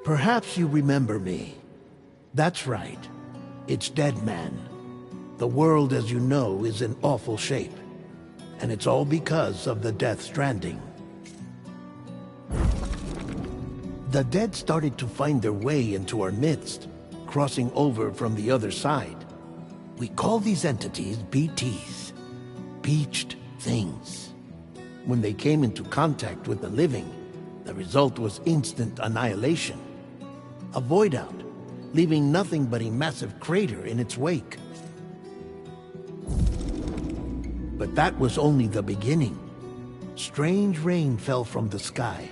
Perhaps you remember me. That's right. It's Dead Man. The world, as you know, is in awful shape. And it's all because of the Death Stranding. The dead started to find their way into our midst, crossing over from the other side. We call these entities BTs, Beached Things. When they came into contact with the living, the result was instant annihilation. A void out, leaving nothing but a massive crater in its wake. But that was only the beginning. Strange rain fell from the sky,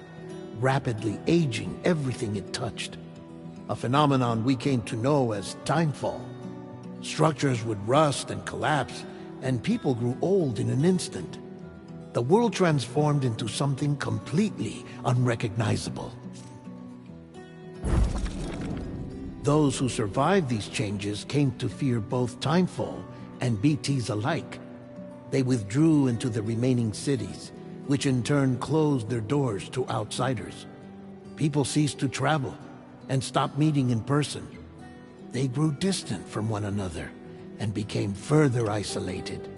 rapidly aging everything it touched. A phenomenon we came to know as timefall. Structures would rust and collapse, and people grew old in an instant. The world transformed into something completely unrecognizable. Those who survived these changes came to fear both timefall and BTs alike. They withdrew into the remaining cities, which in turn closed their doors to outsiders. People ceased to travel and stopped meeting in person. They grew distant from one another and became further isolated.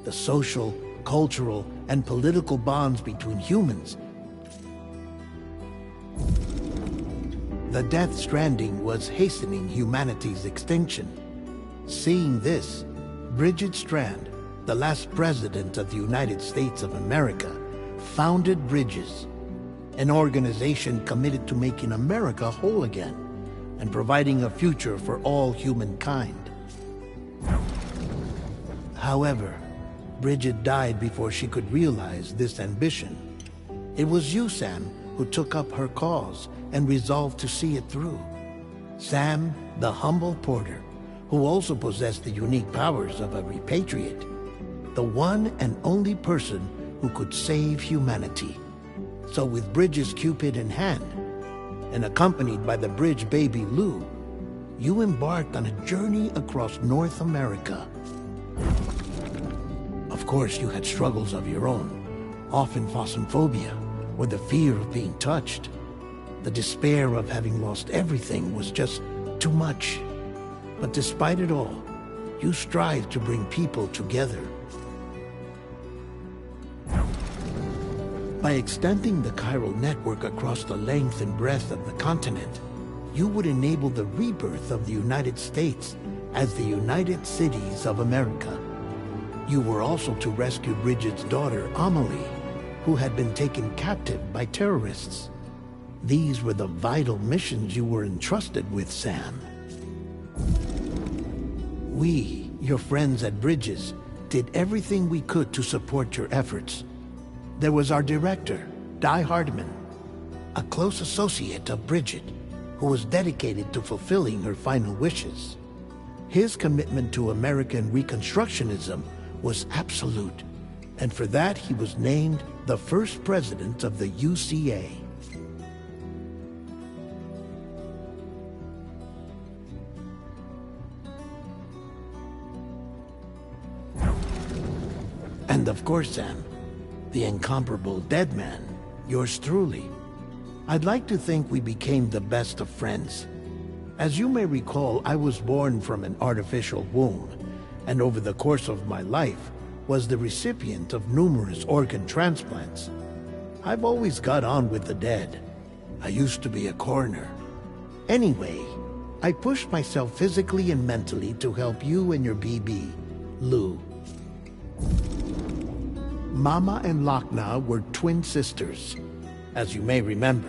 The social, cultural, and political bonds between humans. The Death Stranding was hastening humanity's extinction. Seeing this, Bridget Strand, the last president of the United States of America, founded Bridges, an organization committed to making America whole again and providing a future for all humankind. However, Bridget died before she could realize this ambition. It was you, Sam, who took up her cause and resolved to see it through. Sam, the humble porter, who also possessed the unique powers of a repatriate. The one and only person who could save humanity. So with Bridges' Cupid in hand, and accompanied by the bridge baby Lou, you embarked on a journey across North America. Of course, you had struggles of your own, often phasmophobia, or the fear of being touched. The despair of having lost everything was just too much. But despite it all, you strived to bring people together. By extending the chiral network across the length and breadth of the continent, you would enable the rebirth of the United States as the United Cities of America. You were also to rescue Bridget's daughter, Amelie, who had been taken captive by terrorists. These were the vital missions you were entrusted with, Sam. We, your friends at Bridges, did everything we could to support your efforts. There was our director, Di Hardman, a close associate of Bridget, who was dedicated to fulfilling her final wishes. His commitment to American Reconstructionism was absolute, and for that he was named the first president of the UCA. And of course, Sam, the incomparable Dead Man, yours truly. I'd like to think we became the best of friends. As you may recall, I was born from an artificial womb, and over the course of my life was the recipient of numerous organ transplants. I've always got on with the dead. I used to be a coroner. Anyway, I pushed myself physically and mentally to help you and your BB, Lou. Mama and Lochna were twin sisters, as you may remember.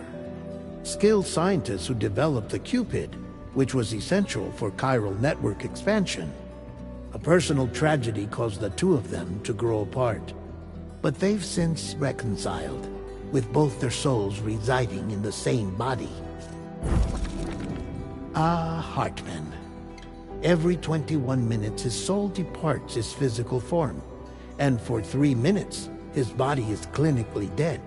Skilled scientists who developed the Cupid, which was essential for chiral network expansion. A personal tragedy caused the two of them to grow apart. But they've since reconciled, with both their souls residing in the same body. Ah, Hartman. Every 21 minutes his soul departs his physical form, and for 3 minutes his body is clinically dead.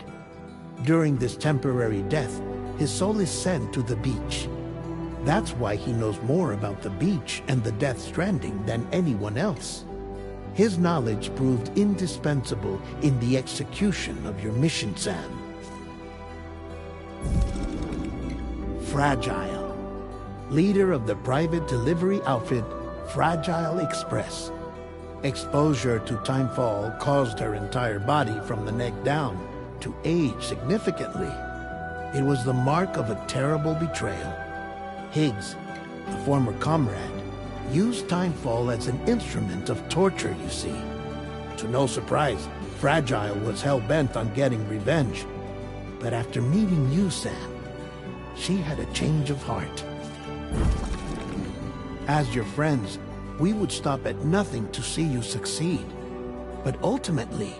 During this temporary death, his soul is sent to the beach. That's why he knows more about the beach and the Death Stranding than anyone else. His knowledge proved indispensable in the execution of your mission, Sam. Fragile, leader of the private delivery outfit Fragile Express. Exposure to timefall caused her entire body from the neck down to age significantly. It was the mark of a terrible betrayal. Higgs, the former comrade, used timefall as an instrument of torture, you see. To no surprise, Fragile was hell-bent on getting revenge. But after meeting you, Sam, she had a change of heart. As your friends, we would stop at nothing to see you succeed. But ultimately,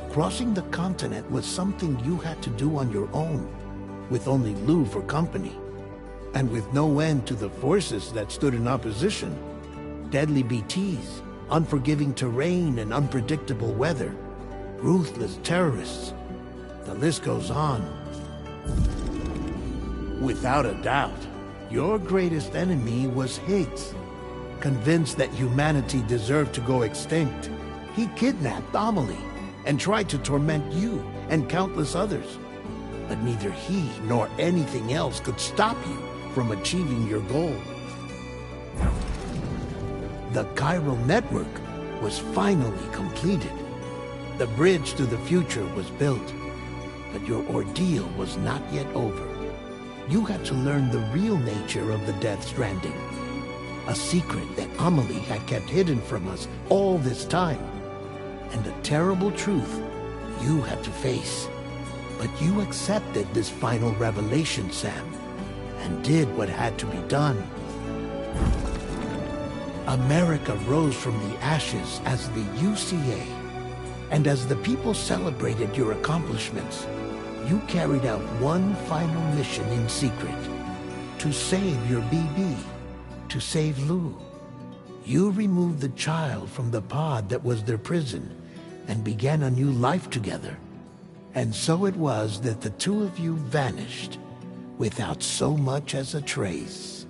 crossing the continent was something you had to do on your own, with only Lou for company. And with no end to the forces that stood in opposition. Deadly BTs, unforgiving terrain and unpredictable weather, ruthless terrorists. The list goes on. Without a doubt, your greatest enemy was Higgs. Convinced that humanity deserved to go extinct, he kidnapped Amelie and tried to torment you and countless others. But neither he nor anything else could stop you from achieving your goal. The chiral network was finally completed. The bridge to the future was built, but your ordeal was not yet over. You had to learn the real nature of the Death Stranding. A secret that Amelie had kept hidden from us all this time. And a terrible truth you had to face. But you accepted this final revelation, Sam, and did what had to be done. America rose from the ashes as the UCA. And as the people celebrated your accomplishments, you carried out one final mission in secret. To save your BB. To save Lou. You removed the child from the pod that was their prison and began a new life together. And so it was that the two of you vanished without so much as a trace.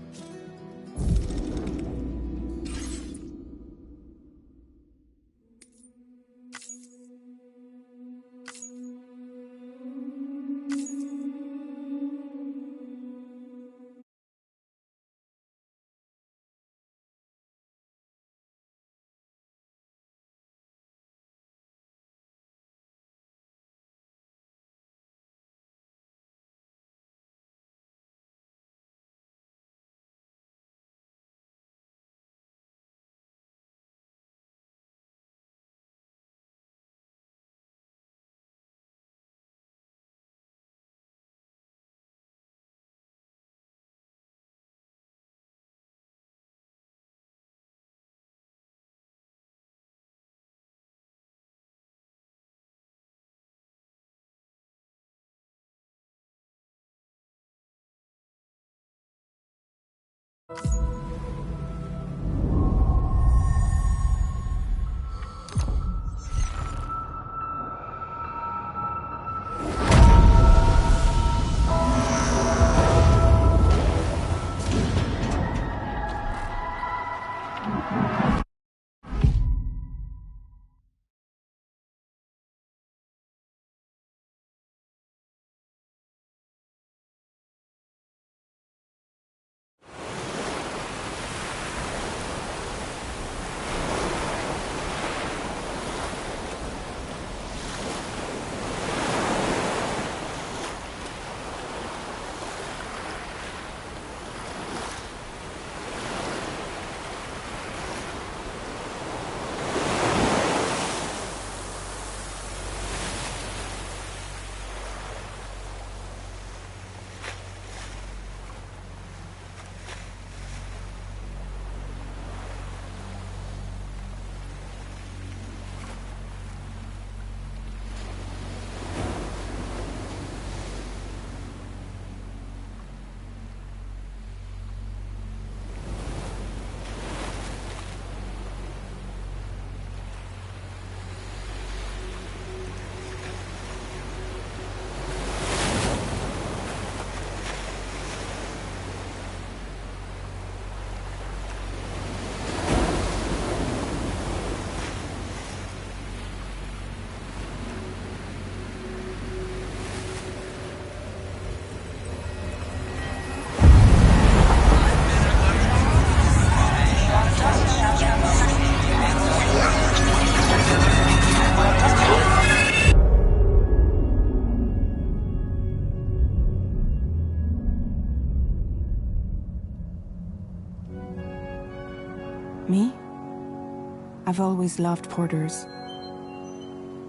I've always loved porters.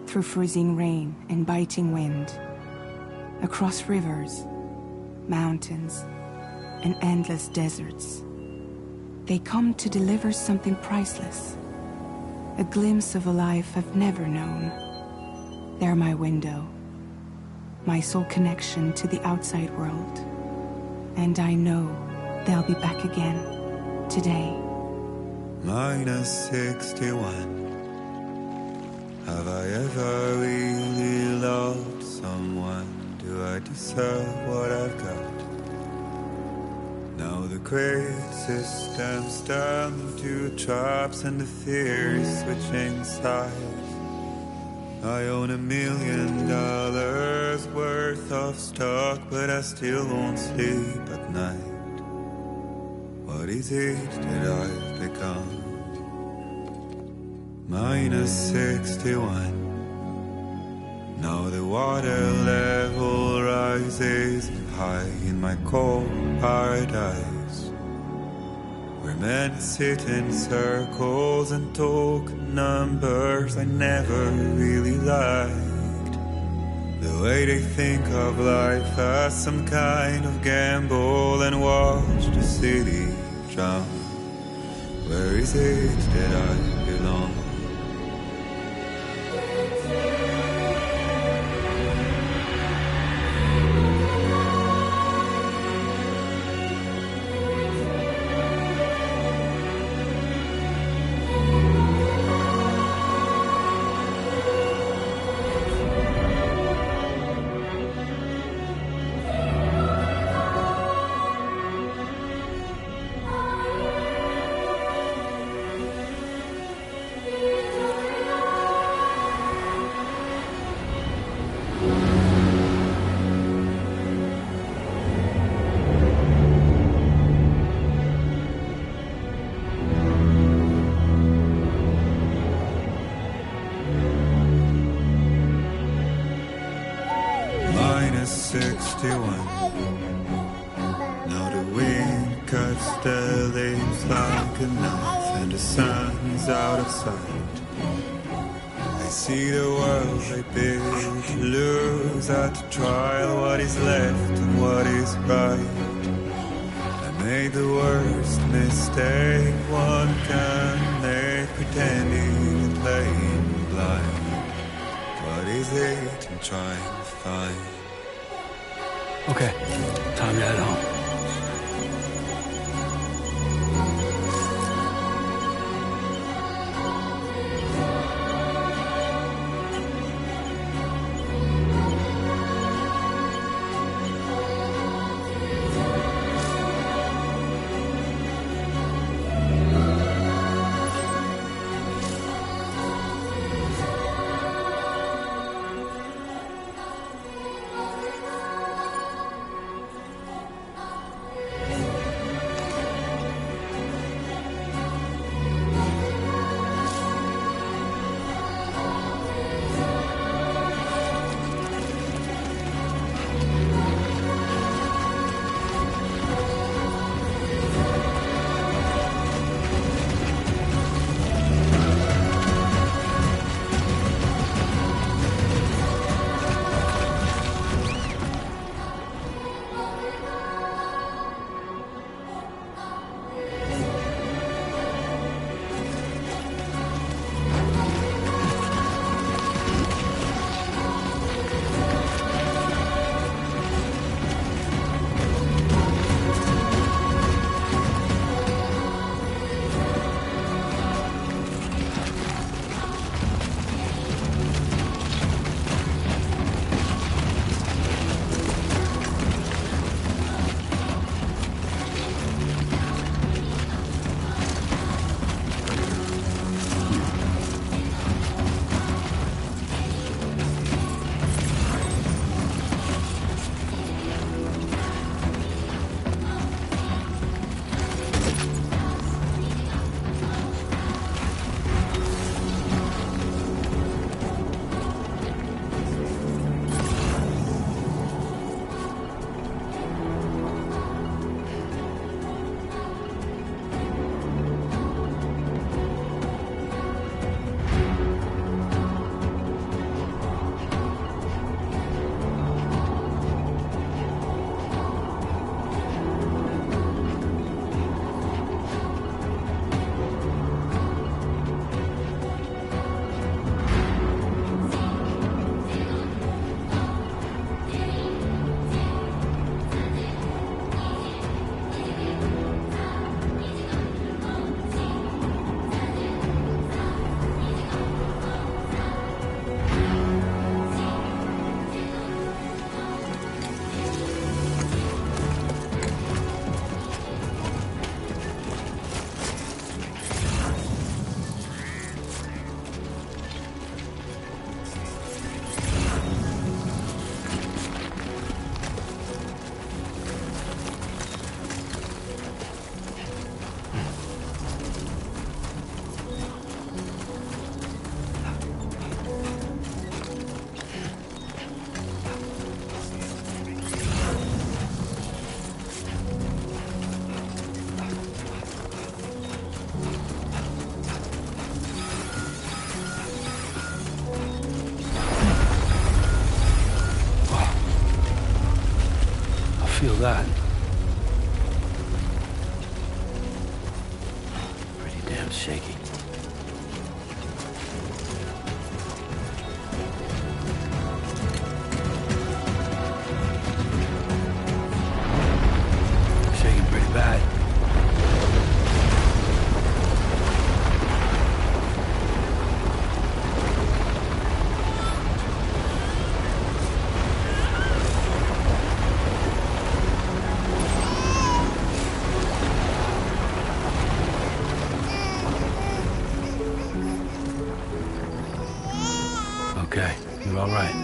Through freezing rain and biting wind, across rivers, mountains, and endless deserts, they come to deliver something priceless, a glimpse of a life I've never known. They're my window, my sole connection to the outside world, and I know they'll be back again today. Minus 61. Have I ever really loved someone? Do I deserve what I've got? Now the great system's turned to traps and the fear is switching sides. I own $1 million worth of stock, but I still won't sleep at night. What is it that I've become? Minus 61. Now the water level rises high in my cold paradise, where men sit in circles and talk numbers I never really liked. The way they think of life as some kind of gamble and watch the city drown. Where is it that I belong? Minus 61. Now the wind cuts the leaves like a knife and the sun is out of sight. I see the world I built lose at the trial what is left and what is right. I made the worst mistake one can make, pretending and playing blind. What is it I'm trying to find? Okay, time to head home. feel that? Pretty damn shaky. Shaking pretty bad. Okay, you're all right.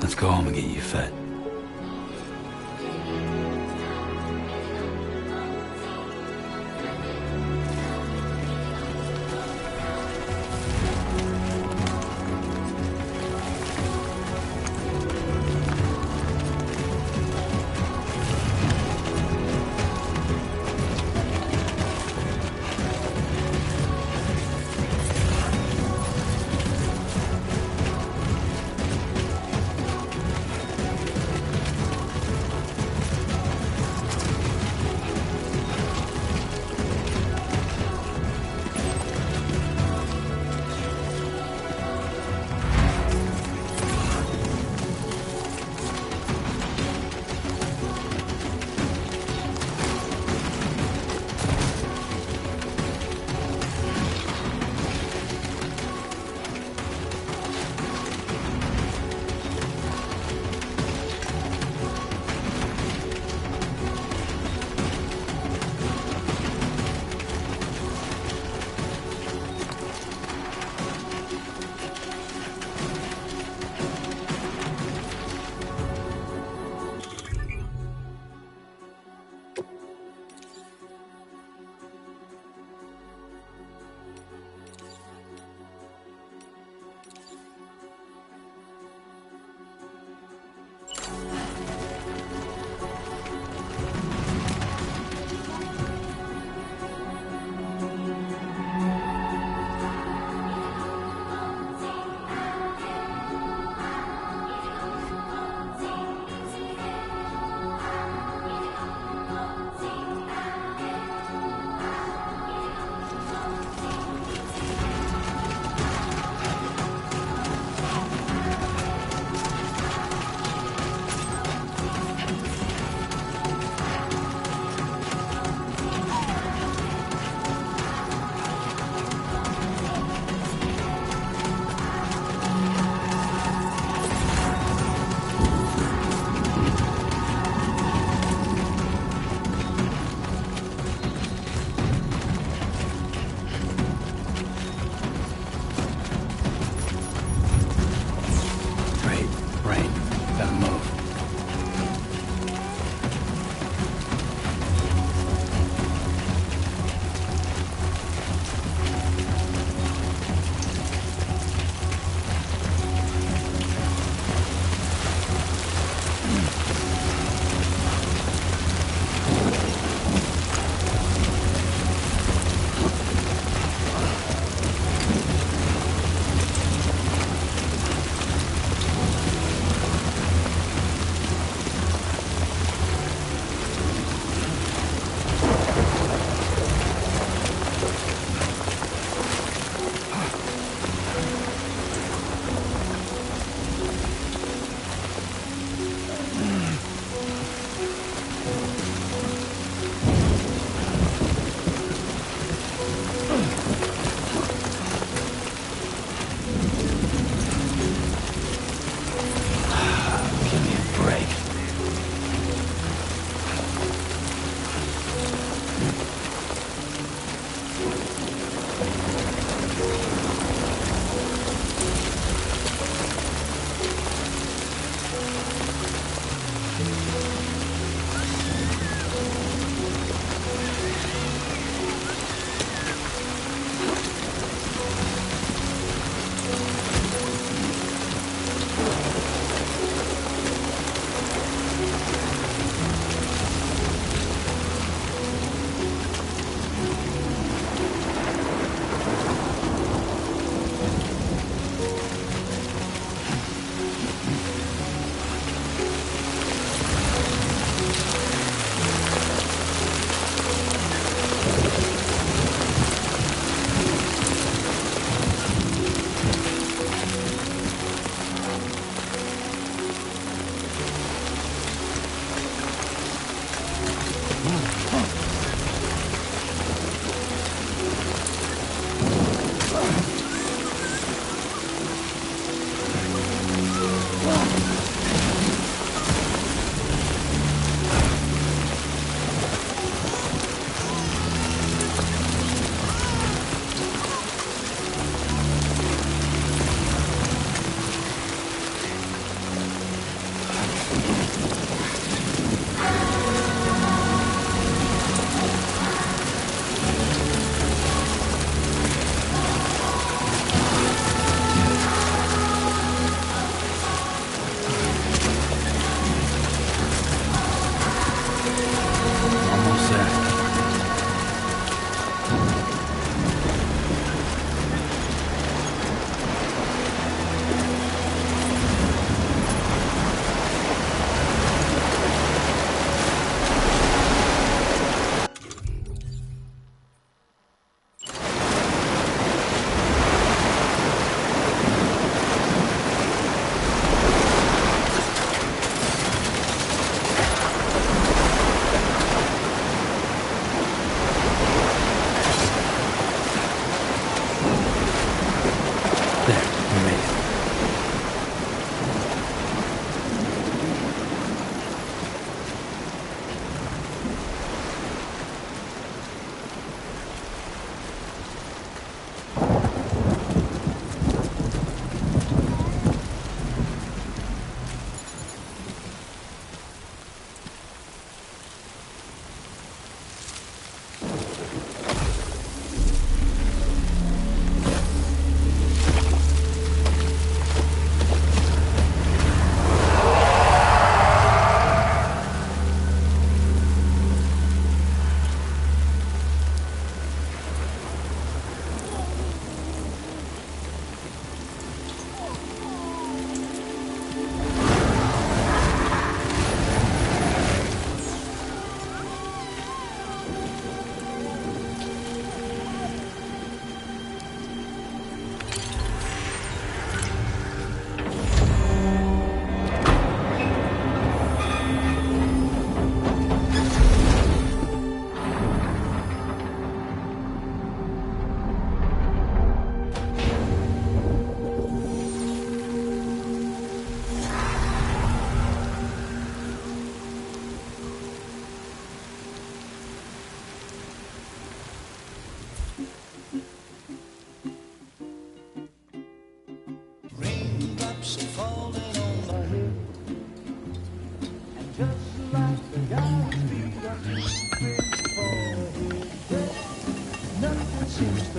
Let's go home and get you fed.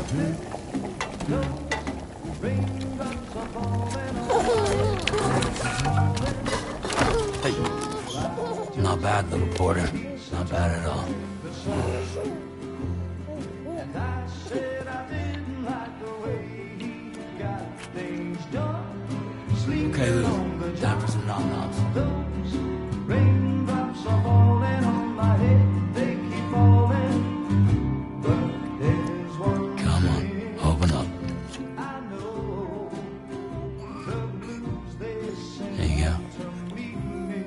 Hey. Not bad, little porter. Not bad at all. Okay, Lou. Time for some nom-noms. Raindrops are falling on my head, they keep falling. But there's one Come on, open up. I know, the blues they sing There you go. to meet me.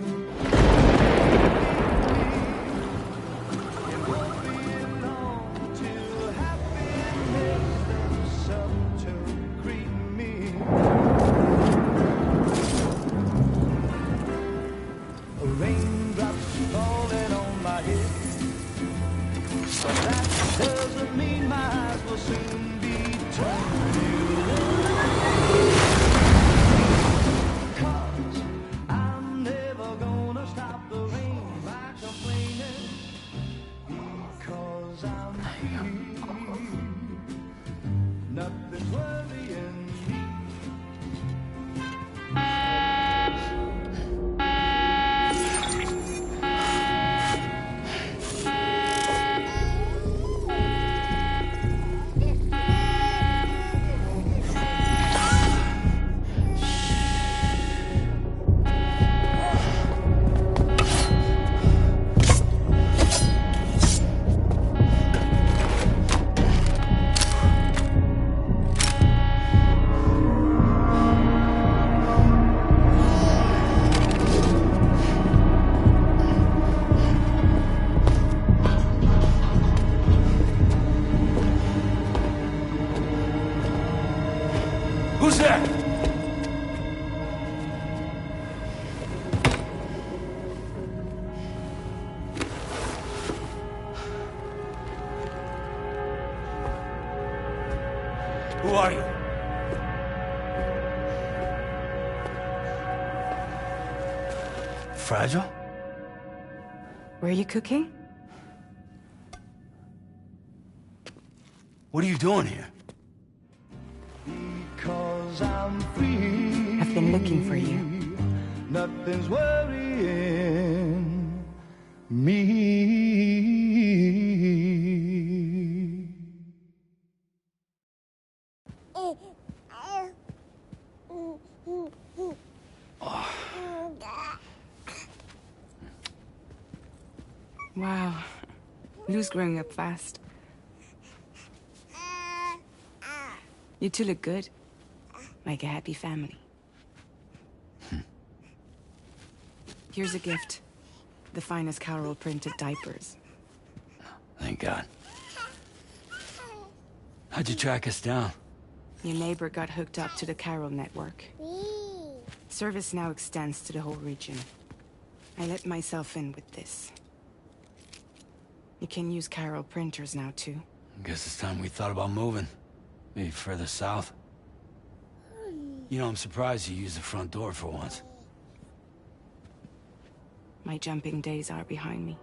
It won't be long till happiness steps up to greet me. Raindrops falling on my head, but that doesn't mean my eyes will soon be turning red. 'Cause I'm never gonna stop the rain by complaining, because I'm free. Nothing's worrying me. Who's there? Who are you? Fragile? Were you cooking? What are you doing here? Because I'm free. I've been looking for you. Nothing's worrying me. Wow. Lou's growing up fast. You two look good. Like a happy family. Here's a gift. The finest Carol printed diapers. Thank God. How'd you track us down? Your neighbor got hooked up to the Carol network. Service now extends to the whole region. I let myself in with this. You can use Carol printers now, too. Guess it's time we thought about moving. Maybe further south. You know, I'm surprised you used the front door for once. My jumping days are behind me.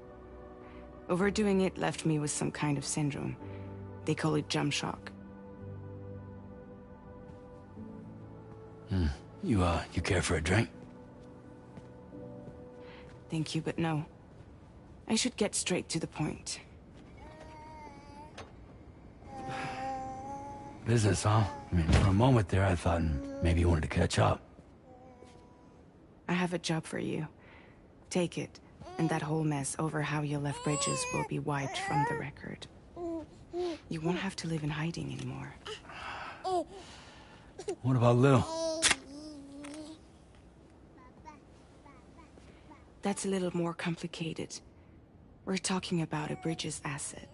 Overdoing it left me with some kind of syndrome. They call it jump shock. You care for a drink? Thank you, but no. I should get straight to the point. Business, huh? I mean, for a moment there, I thought maybe you wanted to catch up. I have a job for you. Take it, and that whole mess over how you left Bridges will be wiped from the record. You won't have to live in hiding anymore. What about Lil? That's a little more complicated. We're talking about a Bridges asset.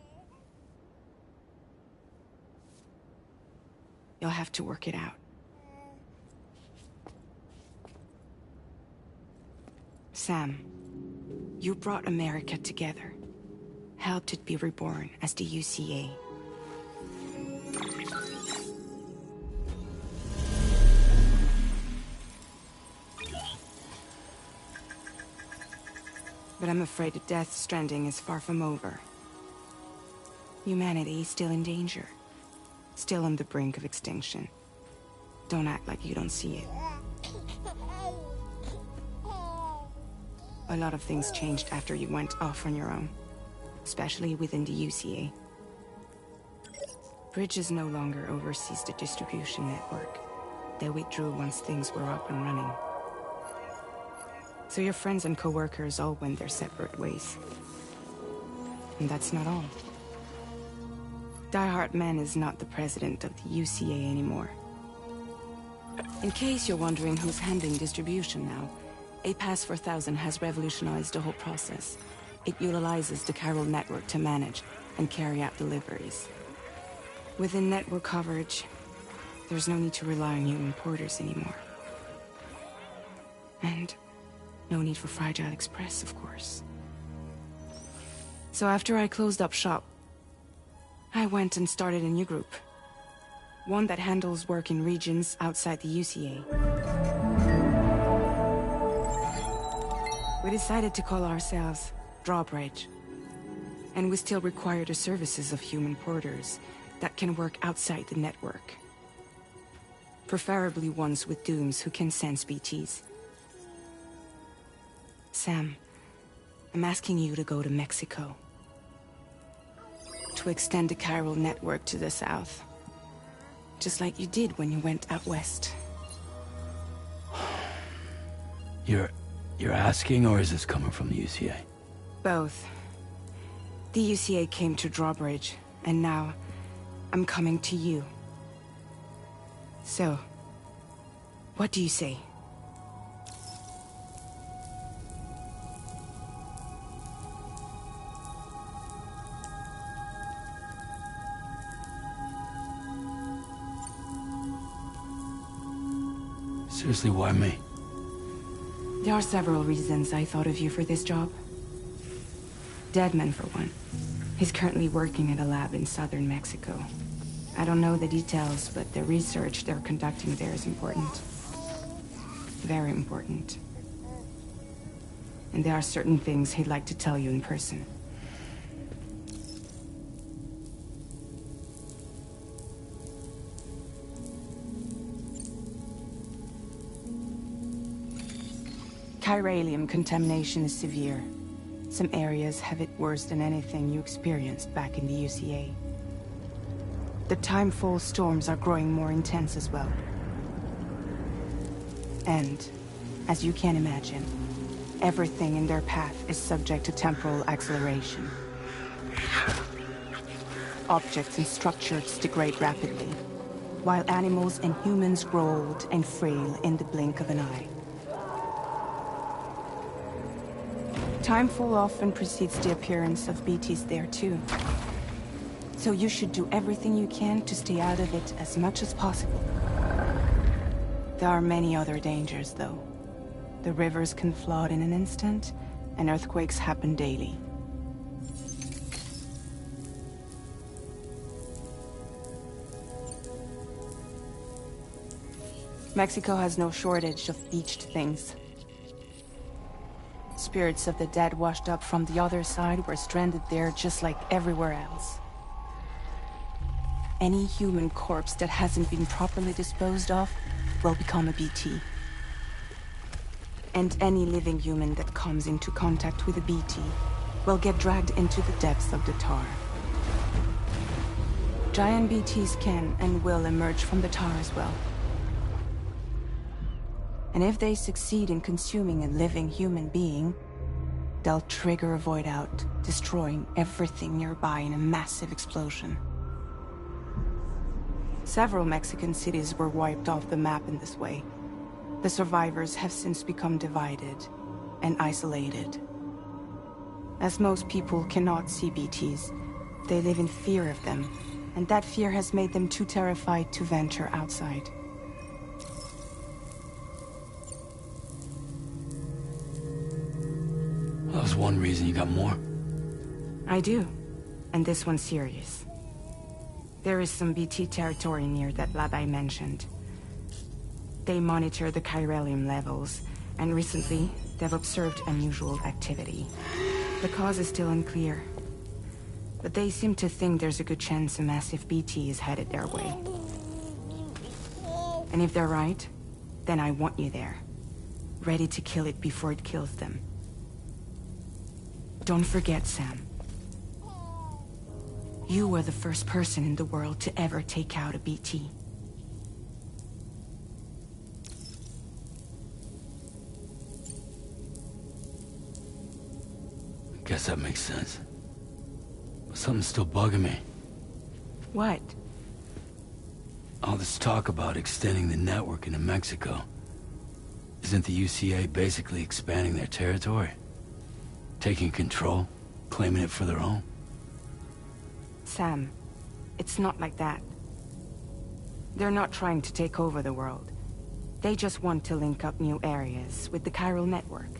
You'll have to work it out. Sam, you brought America together. Helped it be reborn as the UCA. But I'm afraid the death stranding is far from over. Humanity is still in danger. Still on the brink of extinction. Don't act like you don't see it. A lot of things changed after you went off on your own, especially within the UCA. Bridges no longer oversees the distribution network. They withdrew once things were up and running. So your friends and co-workers all went their separate ways. And that's not all. Die Hard Man is not the president of the UCA anymore. In case you're wondering who's handling distribution now, A Pass 4000 has revolutionized the whole process. It utilizes the chiral network to manage and carry out deliveries. Within network coverage, there's no need to rely on human porters anymore. And no need for Fragile Express, of course. So after I closed up shop, I went and started a new group. One that handles work in regions outside the UCA. We decided to call ourselves Drawbridge. And we still require the services of human porters that can work outside the network. Preferably ones with dooms who can sense BTs. Sam, I'm asking you to go to Mexico. To extend the chiral network to the south. Just like you did when you went out west. You're asking, or is this coming from the UCA? Both. The UCA came to Drawbridge, and now I'm coming to you. So, what do you say? Seriously, why me? There are several reasons I thought of you for this job. Deadman, for one. He's currently working at a lab in southern Mexico. I don't know the details, but the research they're conducting there is important. Very important. And there are certain things he'd like to tell you in person. Chiralium contamination is severe. Some areas have it worse than anything you experienced back in the UCA. The timefall storms are growing more intense as well. And, as you can imagine, everything in their path is subject to temporal acceleration. Objects and structures degrade rapidly, while animals and humans grow old and frail in the blink of an eye. Timefall often precedes the appearance of BTs there too. So you should do everything you can to stay out of it as much as possible. There are many other dangers, though. The rivers can flood in an instant, and earthquakes happen daily. Mexico has no shortage of beached things. Spirits of the dead washed up from the other side were stranded there just like everywhere else. Any human corpse that hasn't been properly disposed of will become a BT. And any living human that comes into contact with a BT will get dragged into the depths of the tar. Giant BTs can and will emerge from the tar as well. And if they succeed in consuming a living human being, they'll trigger a void out, destroying everything nearby in a massive explosion. Several Mexican cities were wiped off the map in this way. The survivors have since become divided and isolated. As most people cannot see BTs, they live in fear of them, and that fear has made them too terrified to venture outside. That was one reason. You got more? I do. And this one's serious. There is some BT territory near that lab I mentioned. They monitor the chiralium levels, and recently, they've observed unusual activity. The cause is still unclear. But they seem to think there's a good chance a massive BT is headed their way. And if they're right, then I want you there, ready to kill it before it kills them. Don't forget, Sam. You were the first person in the world to ever take out a BT. Guess that makes sense. But something's still bugging me. What? All this talk about extending the network into Mexico. Isn't the UCA basically expanding their territory? Taking control? Claiming it for their own? Sam, it's not like that. They're not trying to take over the world. They just want to link up new areas with the chiral network.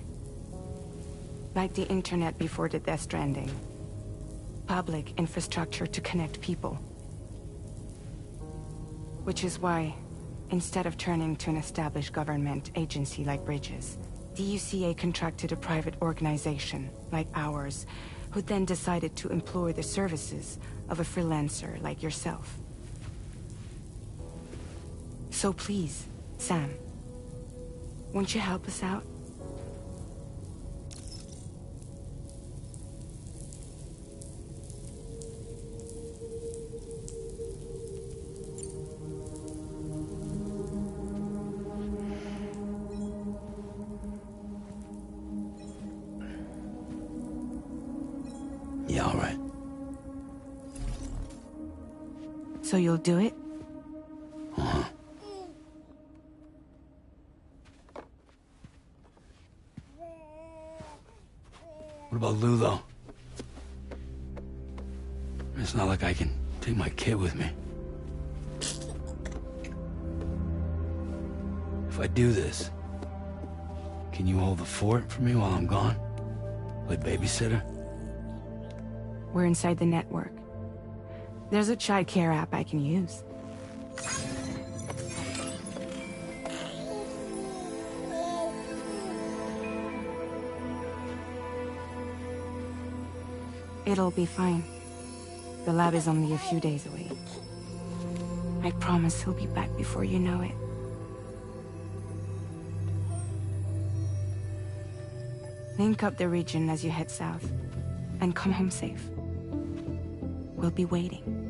Like the internet before the Death Stranding. Public infrastructure to connect people. Which is why, instead of turning to an established government agency like Bridges, the UCA contracted a private organization, like ours, who then decided to employ the services of a freelancer like yourself. So please, Sam, won't you help us out? Yeah, all right. So you'll do it? Uh-huh. What about Lou, though? It's not like I can take my kid with me. If I do this, can you hold the fort for me while I'm gone? Play babysitter? We're inside the network. There's a child care app I can use. It'll be fine. The lab is only a few days away. I promise he'll be back before you know it. Link up the region as you head south, and come home safe. We'll be waiting.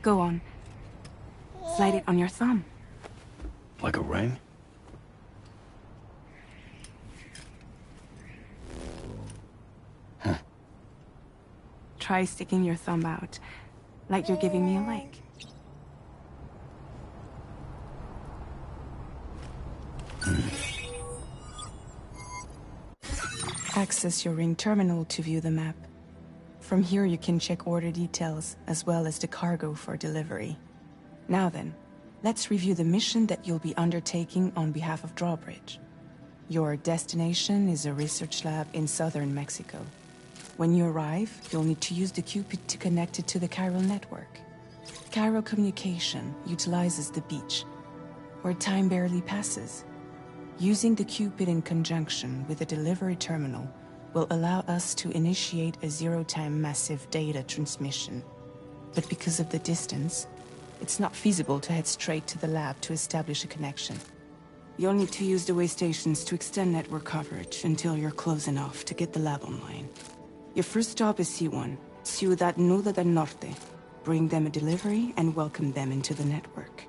Go on. Slide it on your thumb. Like a ring? Huh. Try sticking your thumb out, like you're giving me a like. Access your ring terminal to view the map. From here you can check order details, as well as the cargo for delivery. Now then, let's review the mission that you'll be undertaking on behalf of Drawbridge. Your destination is a research lab in southern Mexico. When you arrive, you'll need to use the Cupid to connect it to the chiral network. Chiral communication utilizes the beach, where time barely passes. Using the Cupid in conjunction with the delivery terminal will allow us to initiate a zero-time massive data transmission. But because of the distance, it's not feasible to head straight to the lab to establish a connection. You'll need to use the way stations to extend network coverage until you're close enough to get the lab online. Your first stop is C1, Ciudad Nuda del Norte. Bring them a delivery and welcome them into the network.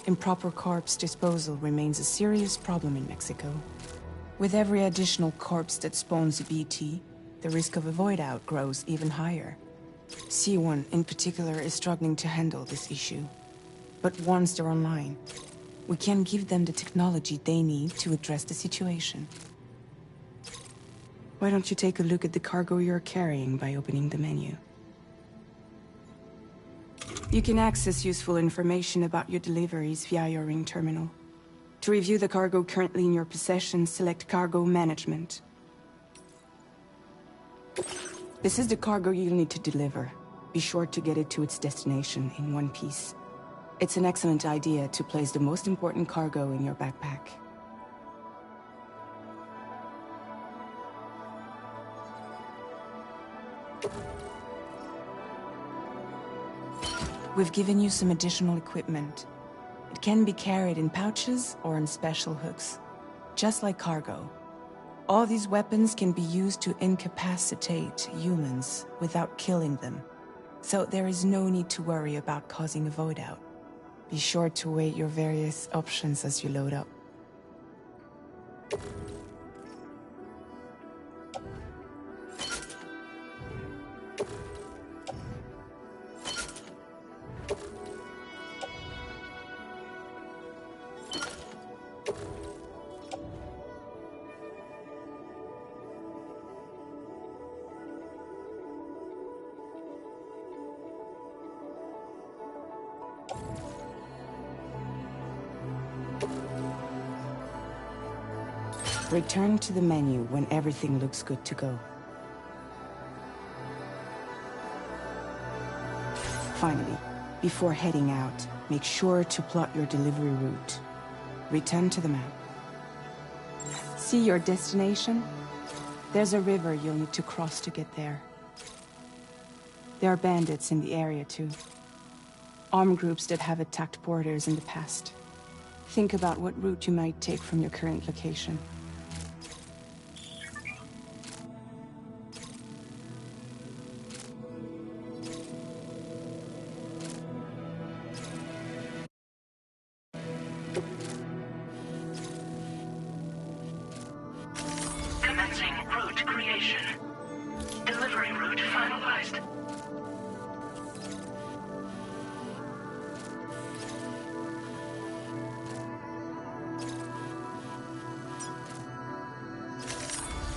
Improper corpse disposal remains a serious problem in Mexico. With every additional corpse that spawns a BT, the risk of a void out grows even higher. C1 in particular is struggling to handle this issue. But once they're online, we can give them the technology they need to address the situation. Why don't you take a look at the cargo you're carrying by opening the menu? You can access useful information about your deliveries via your ring terminal. To review the cargo currently in your possession, select Cargo Management. This is the cargo you'll need to deliver. Be sure to get it to its destination in one piece. It's an excellent idea to place the most important cargo in your backpack. We've given you some additional equipment. It can be carried in pouches or in special hooks, just like cargo. All these weapons can be used to incapacitate humans without killing them. So there is no need to worry about causing a void out. Be sure to weigh your various options as you load up. Return to the menu when everything looks good to go. Finally, before heading out, make sure to plot your delivery route. Return to the map. See your destination? There's a river you'll need to cross to get there. There are bandits in the area too. Armed groups that have attacked borders in the past. Think about what route you might take from your current location. Commencing route creation. Delivery route finalized.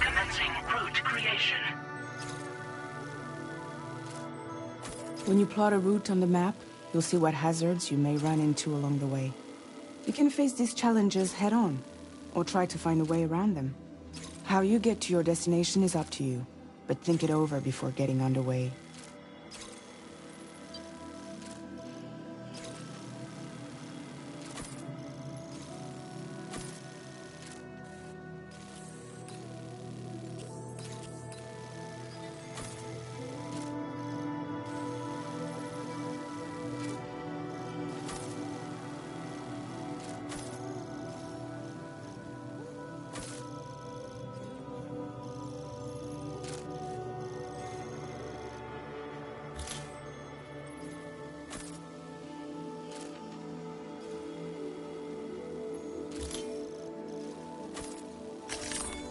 Commencing route creation. When you plot a route on the map, you'll see what hazards you may run into along the way. You can face these challenges head-on, or try to find a way around them. How you get to your destination is up to you, but think it over before getting underway.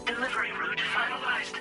Delivery route finalized.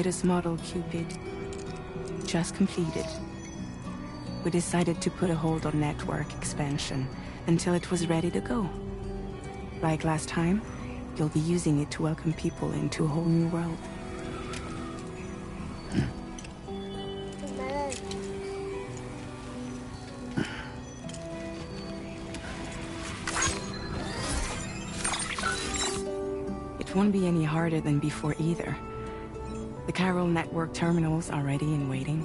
latest model, Cupid. Just completed. We decided to put a hold on network expansion until it was ready to go. Like last time, you'll be using it to welcome people into a whole new world. It won't be any harder than before either. The Chiral network terminals are ready and waiting.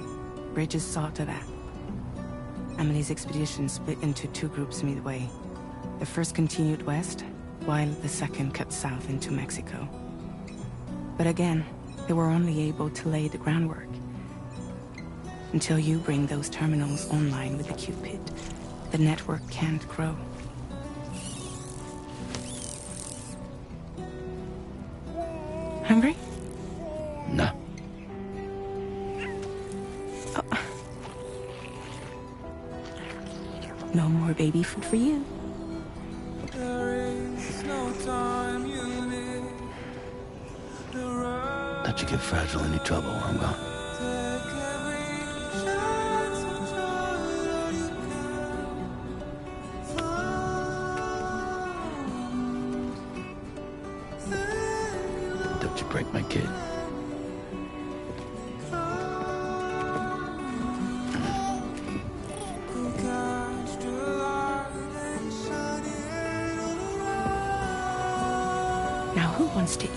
Bridges saw to that. Emily's expedition split into two groups midway. The first continued west, while the second cut south into Mexico. But again, they were only able to lay the groundwork. Until you bring those terminals online with the Cupid, the network can't grow. Hungry? No. Oh. No more baby food for you. Don't you get fragile any trouble while I'm gone. Don't you break my kid. Now who wants to eat?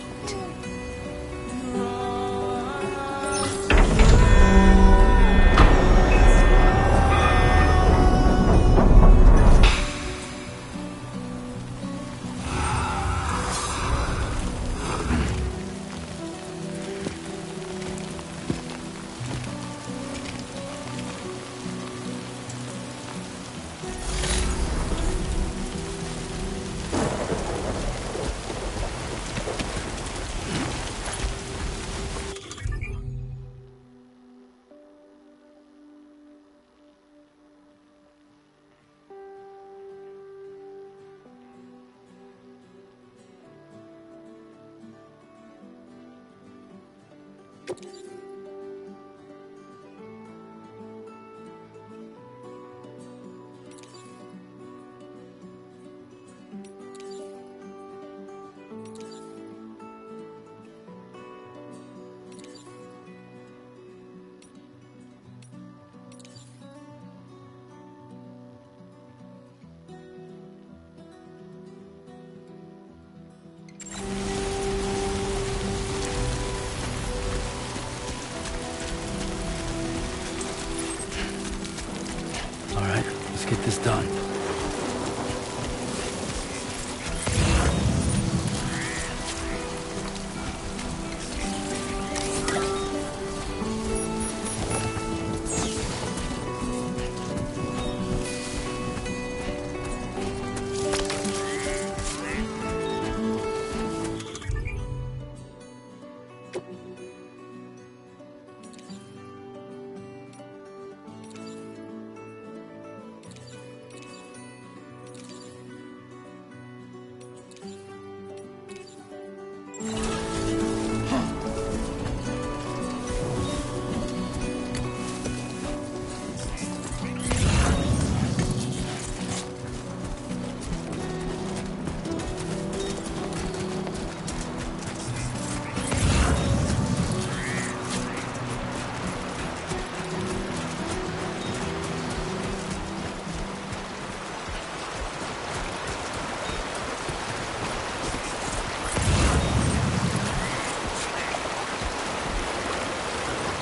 All right, let's get this done.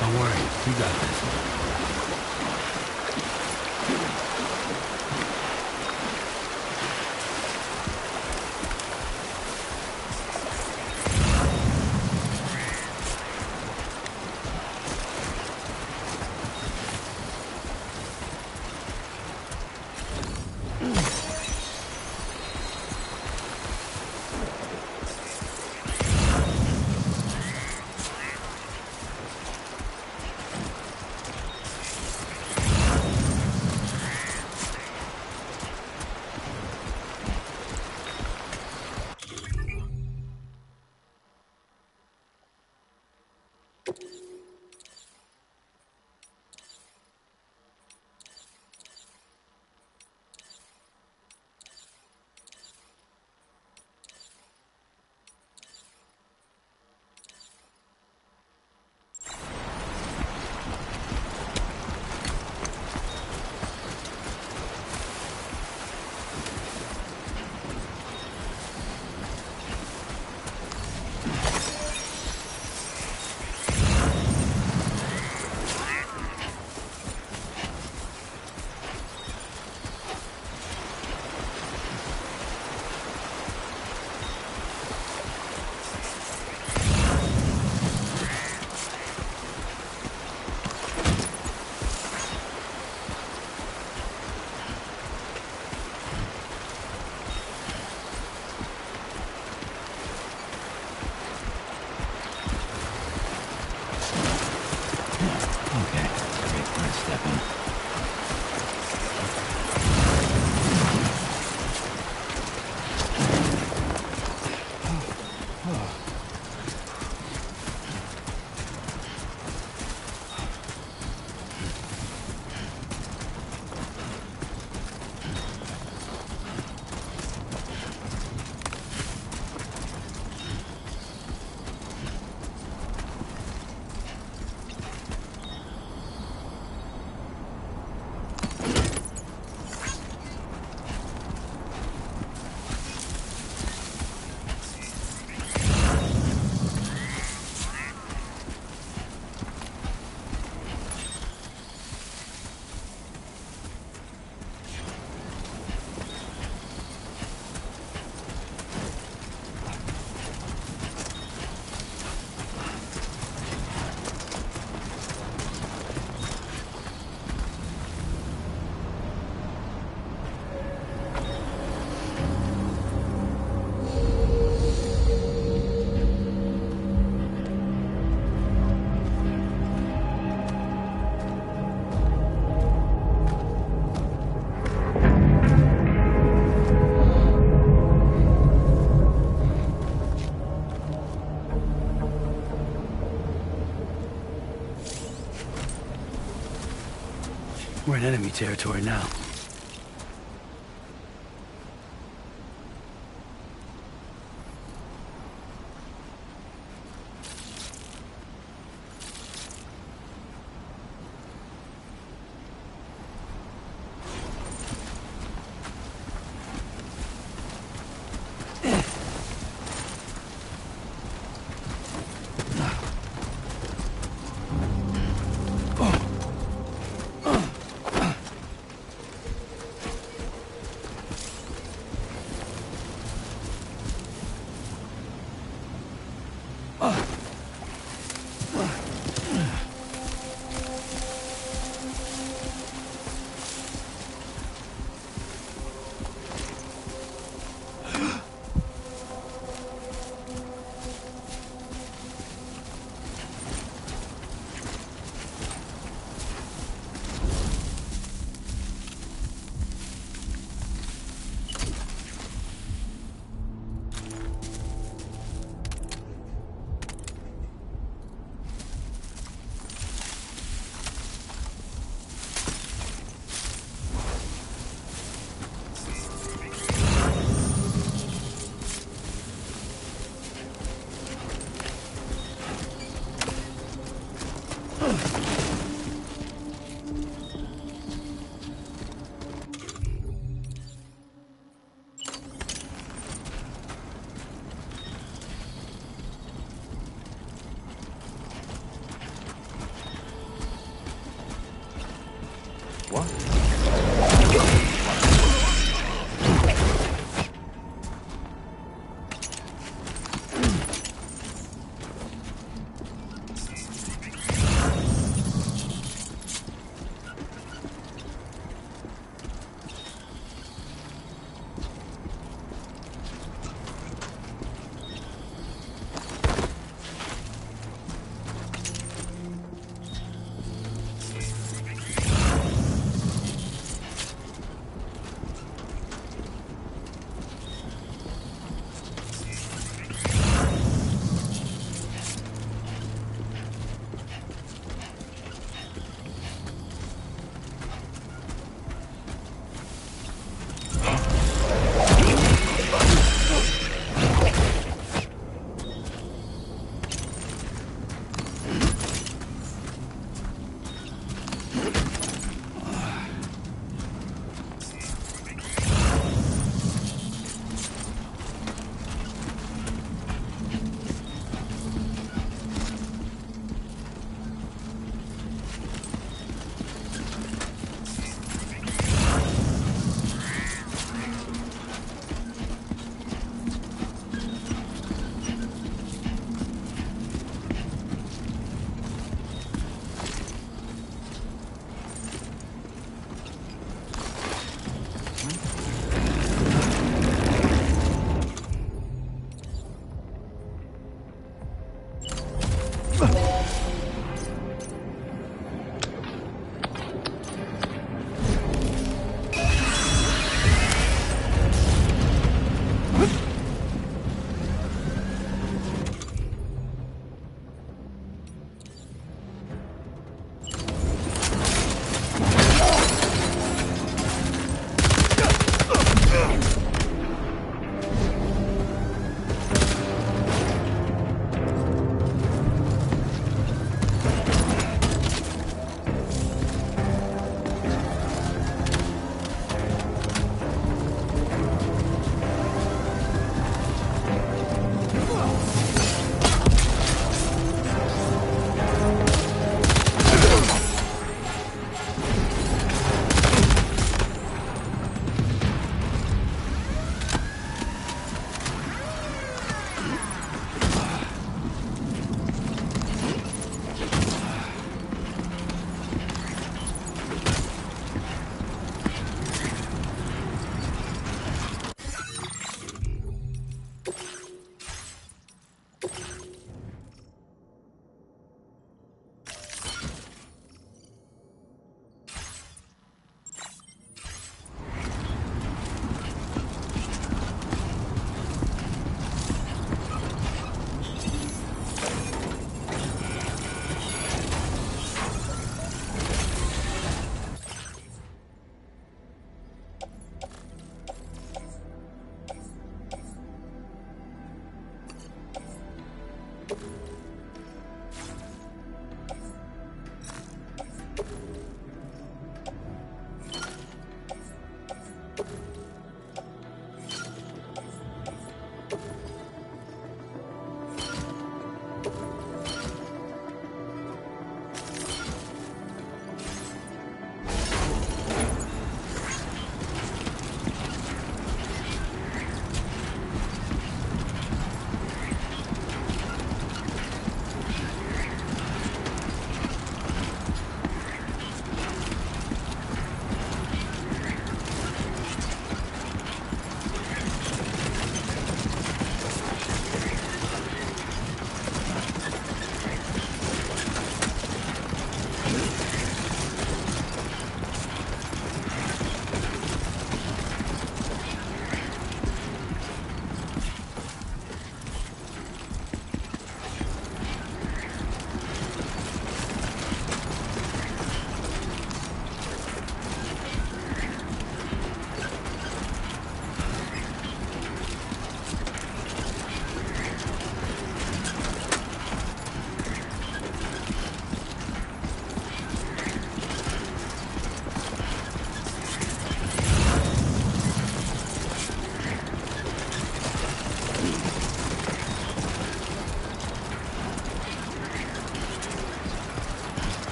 Don't worry, you got this. in enemy territory now.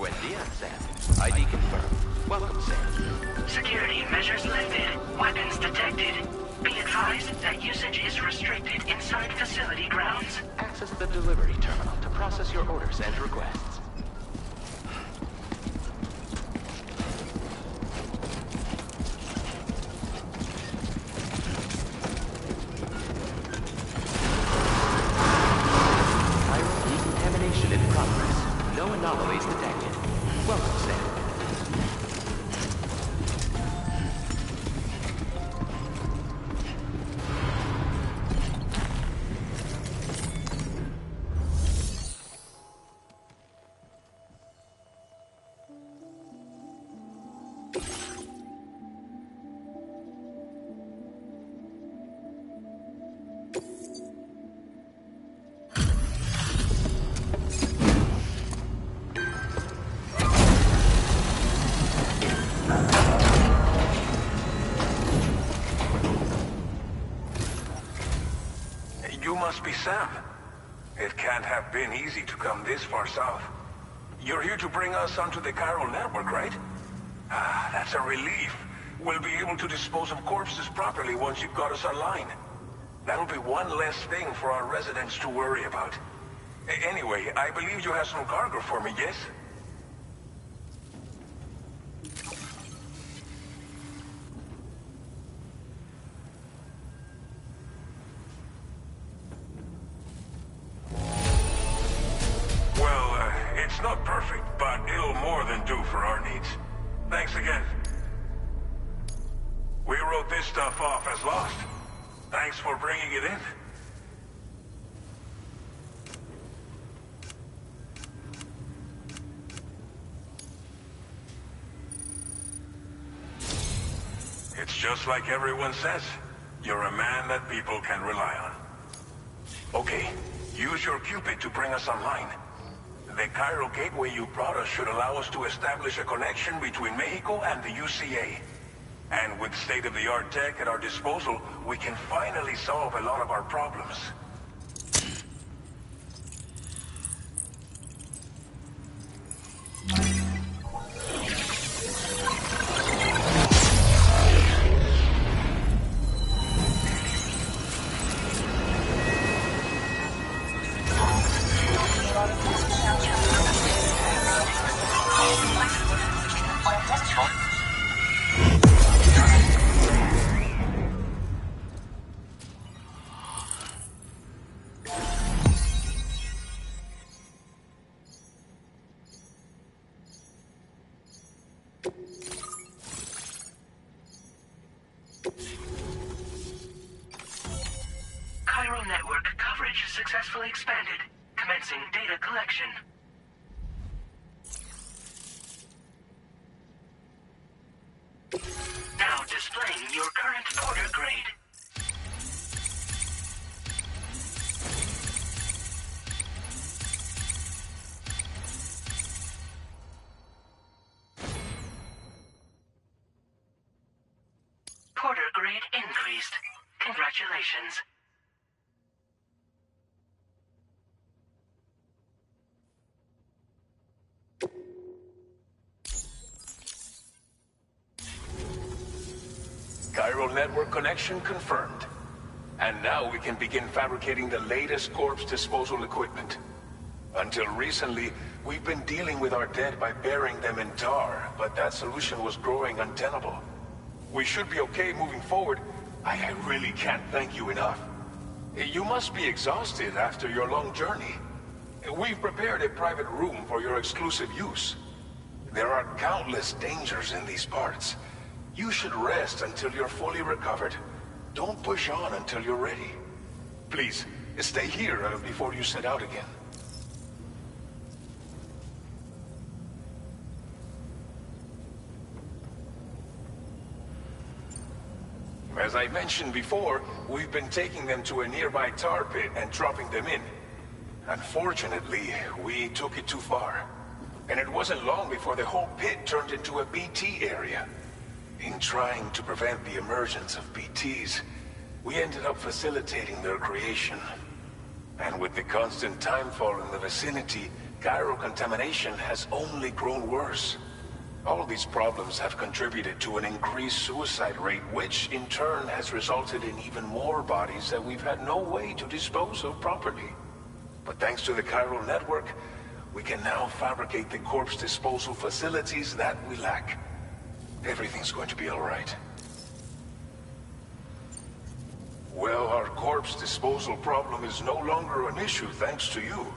Buen dia, Sam. ID confirmed. Welcome, Sam. Security measures lifted. Weapons detected. Be advised that usage is restricted inside facility grounds. Access the delivery terminal to process your orders and requests. Viral decontamination in progress. No anomalies detected. Welcome, Sam. You must be Sam. It can't have been easy to come this far south. You're here to bring us onto the chiral network, right? Ah, that's a relief. We'll be able to dispose of corpses properly once you've got us online. That'll be one less thing for our residents to worry about. Anyway, I believe you have some cargo for me, yes? It's not perfect, but it'll more than do for our needs. Thanks again. We wrote this stuff off as lost. Thanks for bringing it in. It's just like everyone says. You're a man that people can rely on. Okay, use your Cupid to bring us online. The chiral gateway you brought us should allow us to establish a connection between Mexico and the UCA. And with state-of-the-art tech at our disposal, we can finally solve a lot of our problems. Chiral network coverage successfully expanded. Commencing data collection. Now displaying your current order grade. Porter grade increased. Congratulations. Chiral network connection confirmed. And now we can begin fabricating the latest corpse disposal equipment. Until recently, we've been dealing with our dead by burying them in tar, but that solution was growing untenable. We should be okay moving forward. I really can't thank you enough. You must be exhausted after your long journey. We've prepared a private room for your exclusive use. There are countless dangers in these parts. You should rest until you're fully recovered. Don't push on until you're ready. Please, stay here before you set out again. As I mentioned before, we've been taking them to a nearby tar pit and dropping them in. Unfortunately, we took it too far. And it wasn't long before the whole pit turned into a BT area. In trying to prevent the emergence of BTs, we ended up facilitating their creation. And with the constant timefall in the vicinity, Gyro contamination has only grown worse. All these problems have contributed to an increased suicide rate, which in turn has resulted in even more bodies that we've had no way to dispose of properly. But thanks to the chiral network, we can now fabricate the corpse disposal facilities that we lack. Everything's going to be all right. Well, our corpse disposal problem is no longer an issue thanks to you.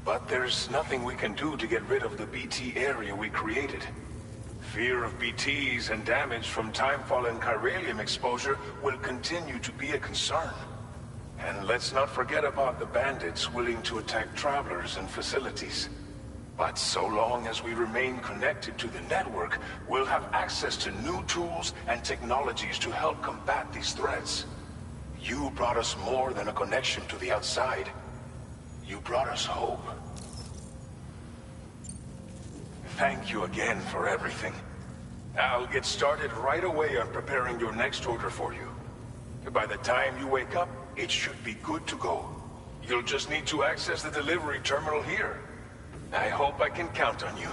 But there's nothing we can do to get rid of the BT area we created. Fear of BTs and damage from timefall and chiralium exposure will continue to be a concern. And let's not forget about the bandits willing to attack travelers and facilities. But so long as we remain connected to the network, we'll have access to new tools and technologies to help combat these threats. You brought us more than a connection to the outside. You brought us hope. Thank you again for everything. I'll get started right away on preparing your next order for you. By the time you wake up, it should be good to go. You'll just need to access the delivery terminal here. I hope I can count on you.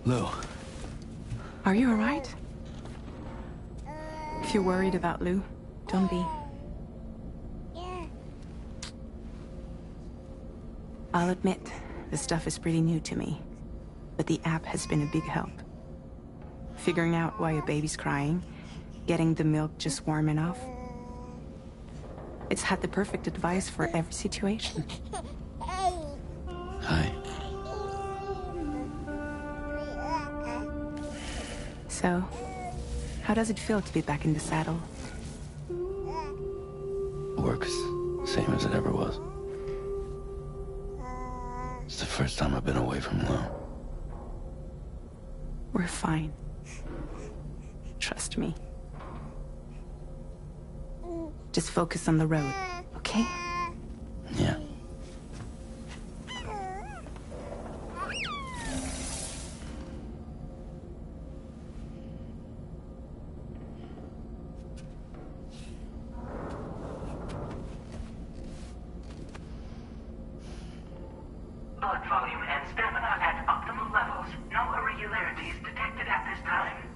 Lou. Are you alright? If you're worried about Lou, don't be. I'll admit, the stuff is pretty new to me, but the app has been a big help. figuring out why a baby's crying, getting the milk just warm enough. It's had the perfect advice for every situation. Hi. So, how does it feel to be back in the saddle? Works same as it ever was. It's the first time I've been away from Lou. We're fine. Trust me. Just focus on the road, okay? Yeah. Blood volume and stamina at optimal levels. No irregularities detected at this time.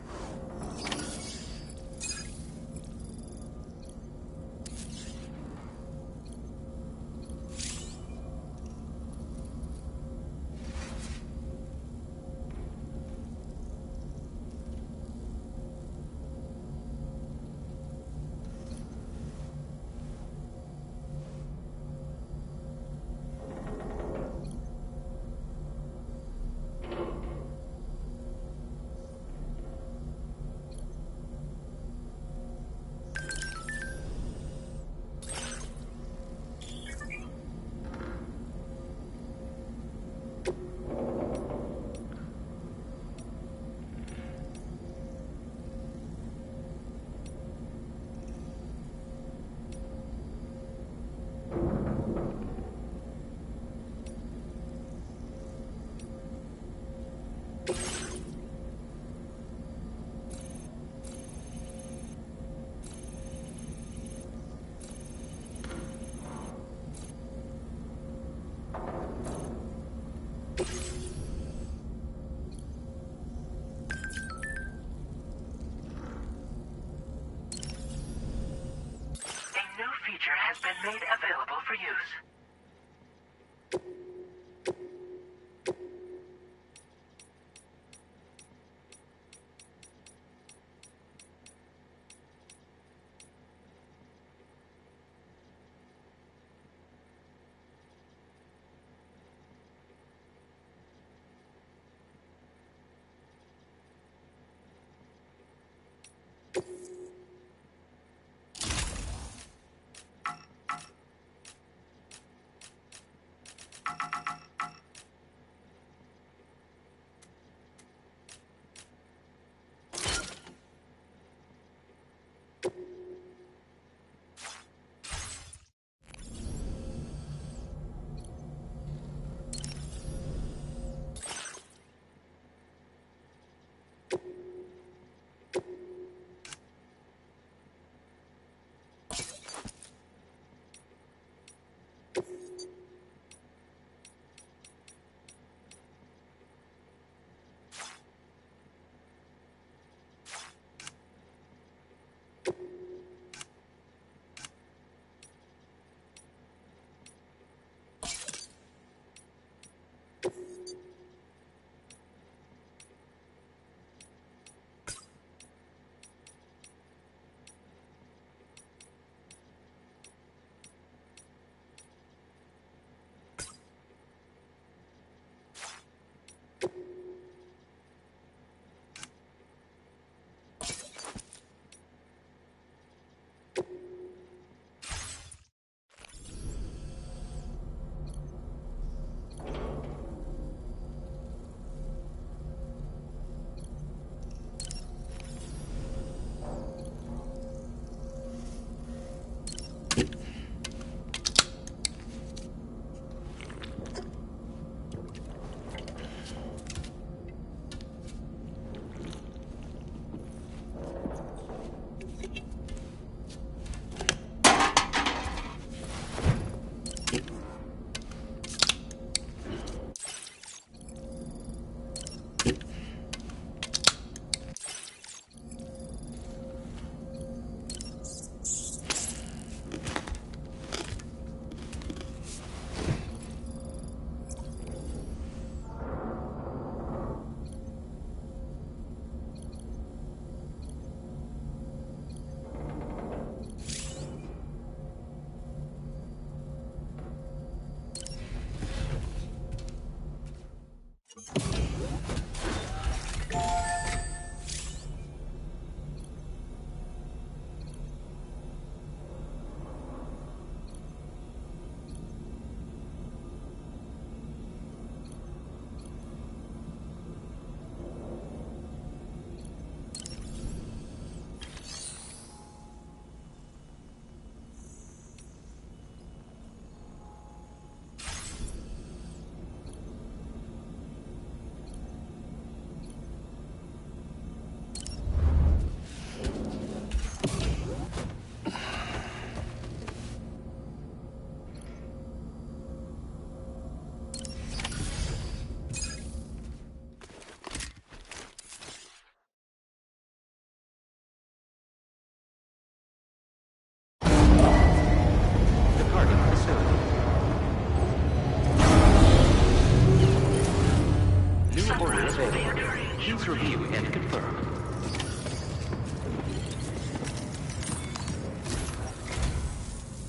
A new feature has been made available for use.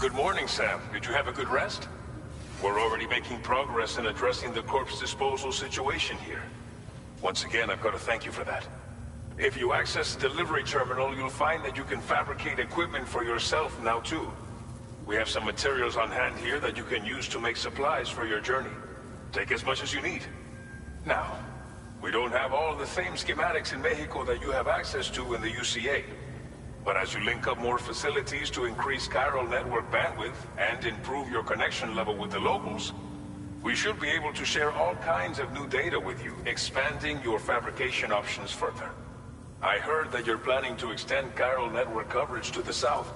Good morning, Sam. Did you have a good rest? We're already making progress in addressing the corpse disposal situation here. Once again, I've got to thank you for that. If you access the delivery terminal, you'll find that you can fabricate equipment for yourself now too. We have some materials on hand here that you can use to make supplies for your journey. Take as much as you need. Now, we don't have all the same schematics in Mexico that you have access to in the UCA. But as you link up more facilities to increase chiral network bandwidth and improve your connection level with the locals, we should be able to share all kinds of new data with you, expanding your fabrication options further. I heard that you're planning to extend chiral network coverage to the south,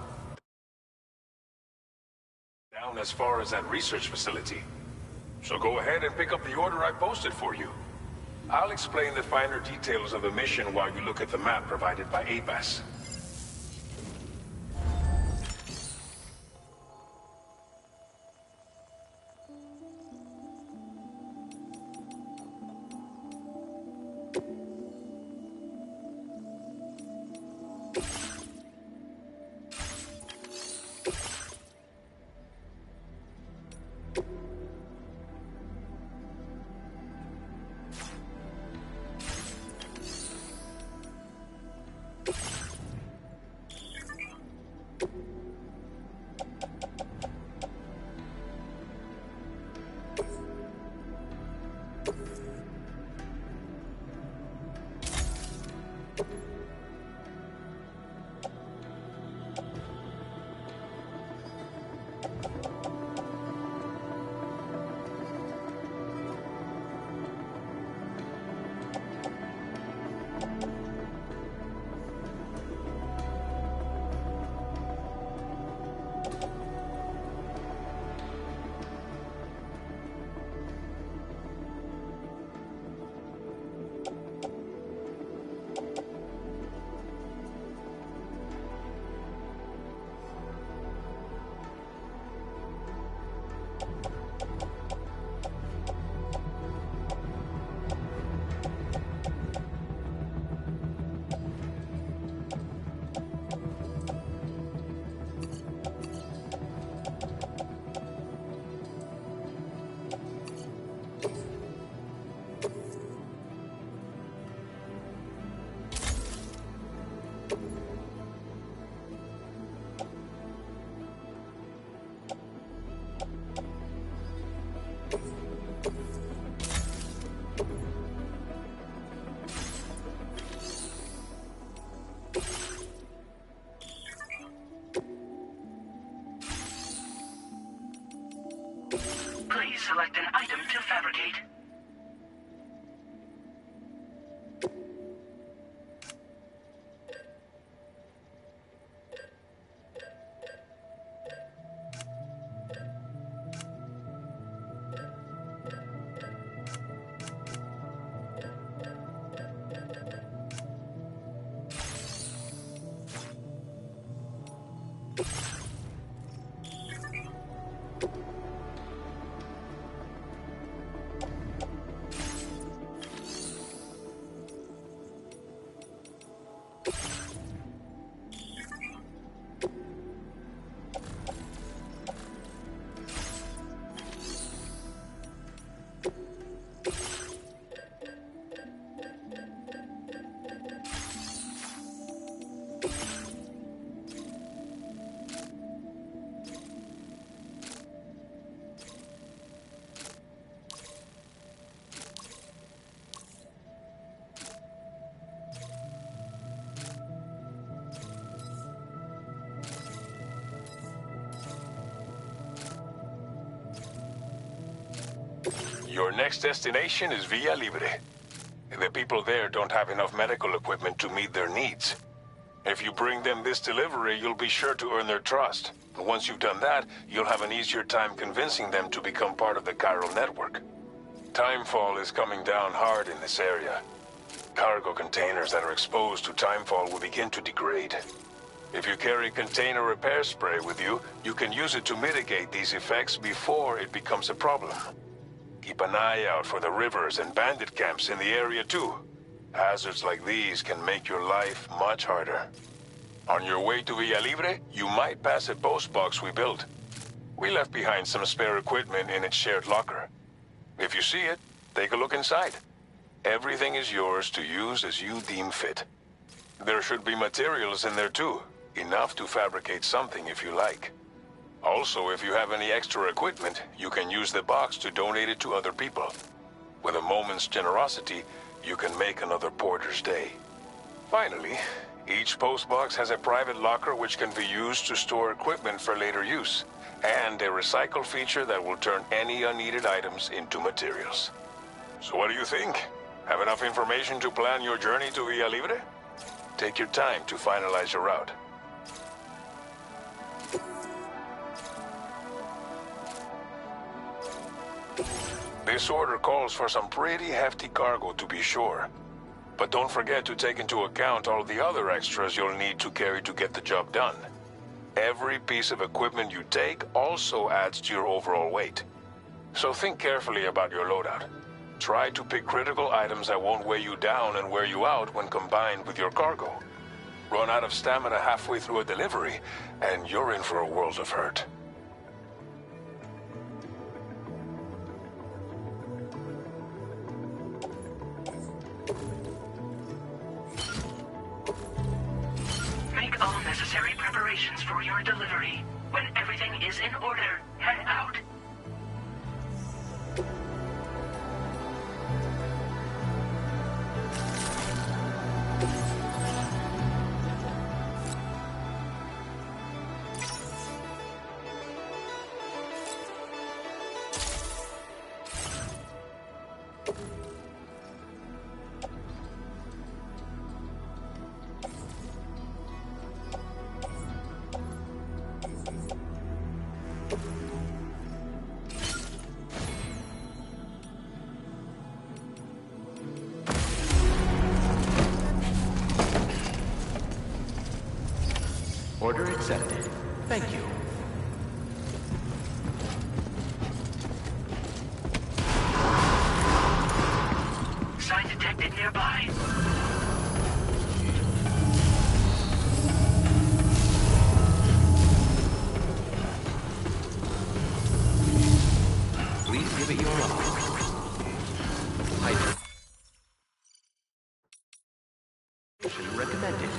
down as far as that research facility. So go ahead and pick up the order I posted for you. I'll explain the finer details of the mission while you look at the map provided by ABAS. Please select an item to fabricate. Your next destination is Villa Libre. The people there don't have enough medical equipment to meet their needs. If you bring them this delivery, you'll be sure to earn their trust. And once you've done that, you'll have an easier time convincing them to become part of the chiral network. Timefall is coming down hard in this area. Cargo containers that are exposed to timefall will begin to degrade. If you carry container repair spray with you, you can use it to mitigate these effects before it becomes a problem. Keep an eye out for the rivers and bandit camps in the area too. Hazards like these can make your life much harder. On your way to Villa Libre, you might pass a post box we built. We left behind some spare equipment in its shared locker. If you see it, take a look inside. Everything is yours to use as you deem fit. There should be materials in there too, enough to fabricate something if you like. Also, if you have any extra equipment, you can use the box to donate it to other people. With a moment's generosity, you can make another porter's day. Finally, each postbox has a private locker which can be used to store equipment for later use, and a recycle feature that will turn any unneeded items into materials. So what do you think? Have enough information to plan your journey to Villa Libre? Take your time to finalize your route. This order calls for some pretty hefty cargo to be sure. But don't forget to take into account all the other extras you'll need to carry to get the job done. Every piece of equipment you take also adds to your overall weight. So think carefully about your loadout. Try to pick critical items that won't weigh you down and wear you out when combined with your cargo. Run out of stamina halfway through a delivery, and you're in for a world of hurt. Make all necessary preparations for your delivery. When everything is in order, head out. Order accepted. Thank you. Sign detected nearby. Please give it your all. Hydration recommended.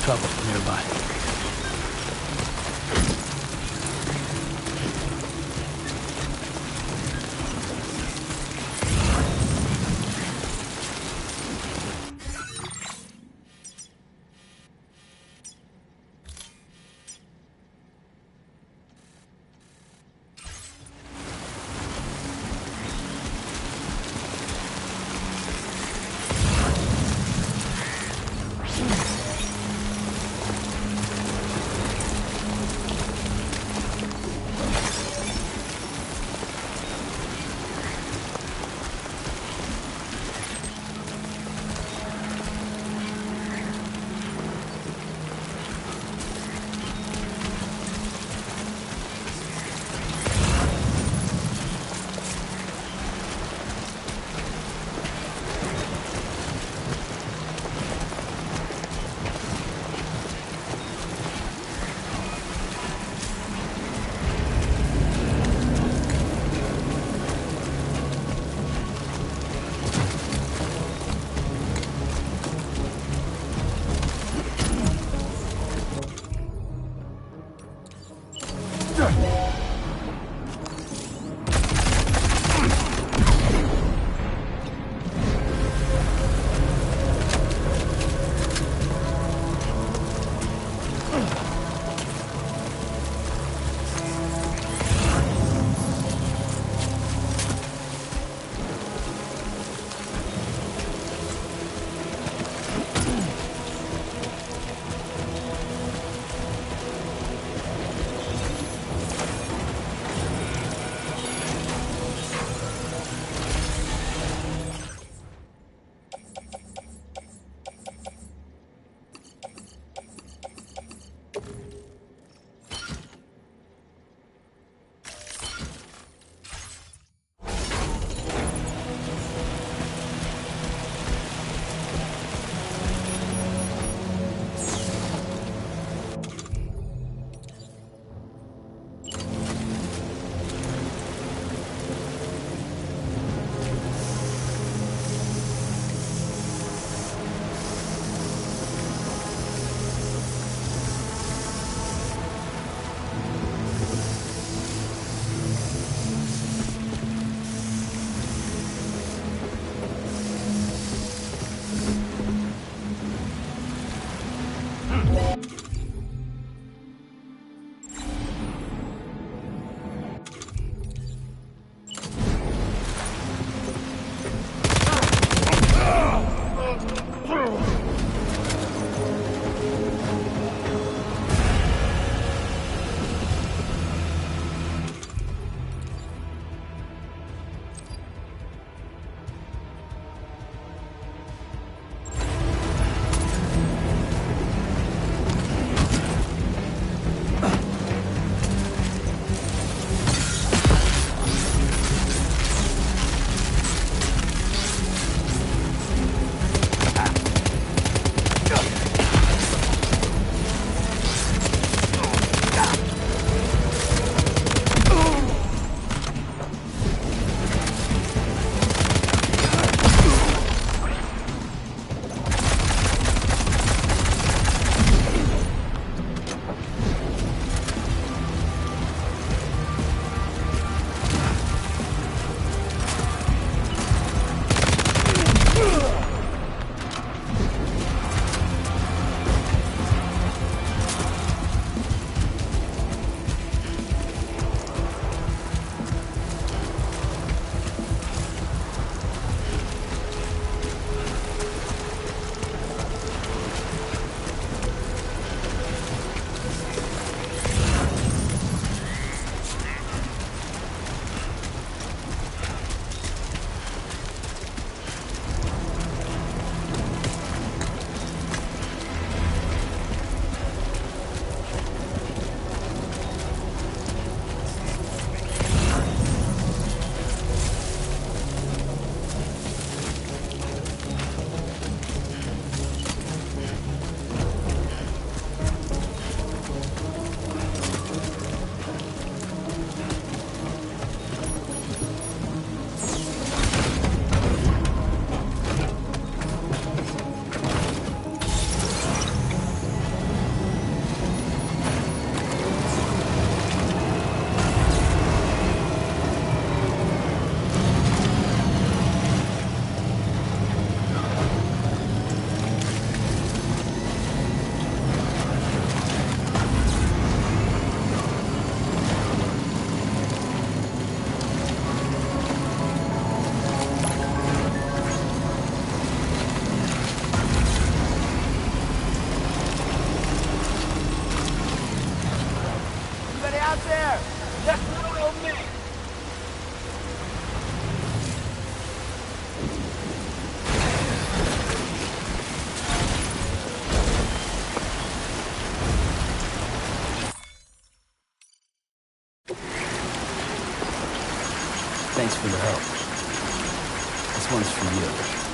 Trouble nearby. out there! That's not on me! Thanks for the help. This one's for you.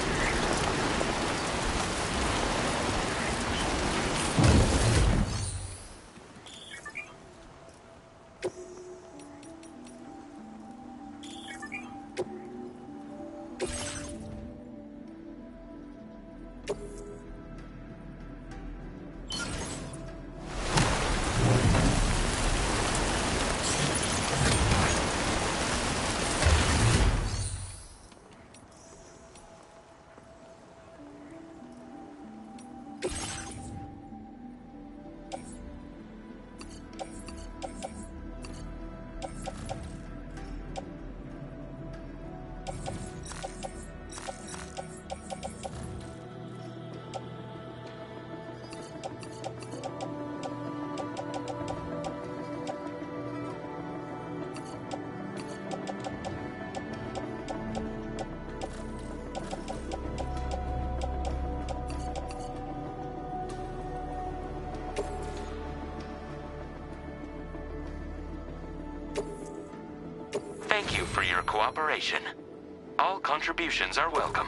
Thank you for your cooperation. All contributions are welcome.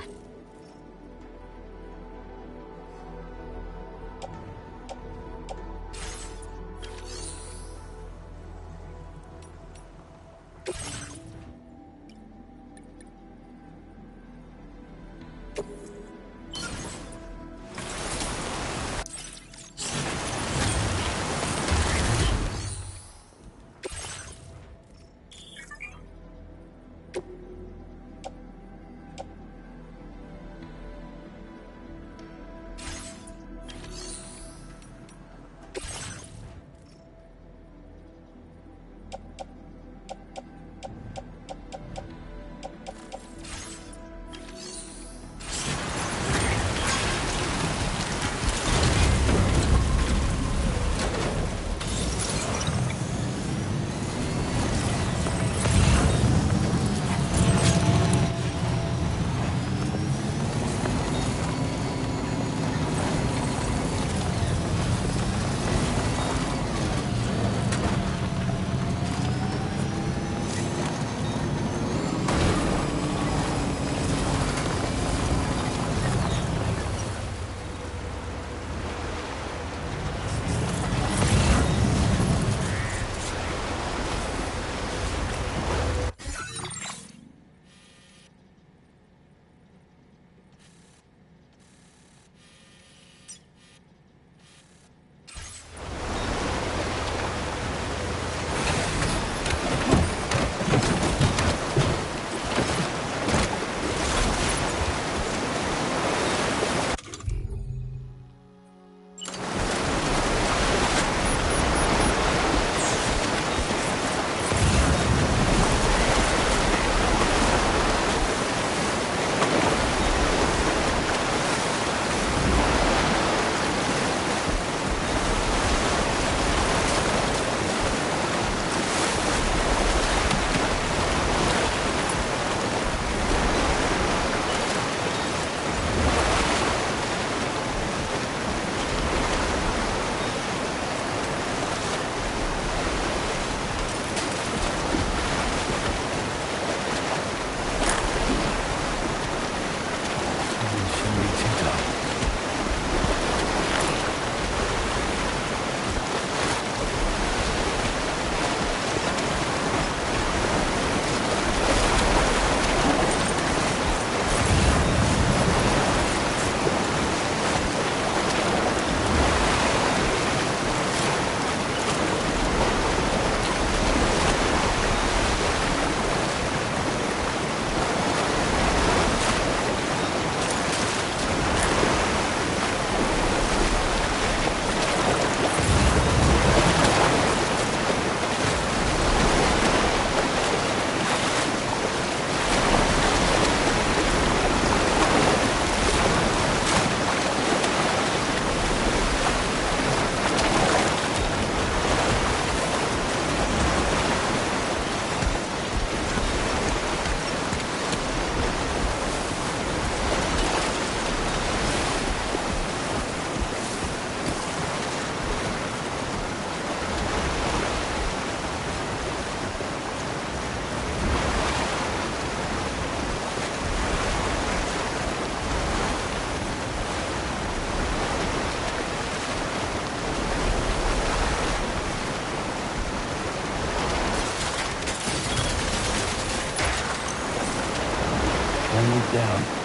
down.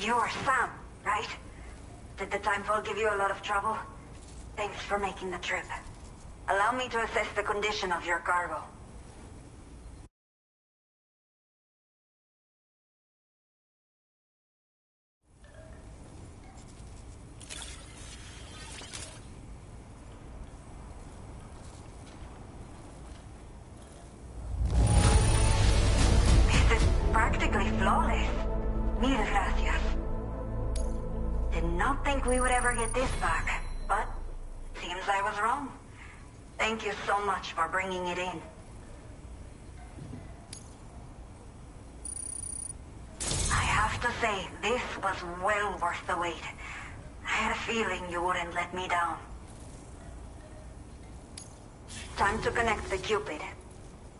You're Sam, right? Did the timefall give you a lot of trouble? Thanks for making the trip. Allow me to assess the condition of your cargo. This is practically flawless. Mil gracias. Did not think we would ever get this back, but seems I was wrong. Thank you so much for bringing it in. I have to say, this was well worth the wait. I had a feeling you wouldn't let me down. Time to connect the Cupid.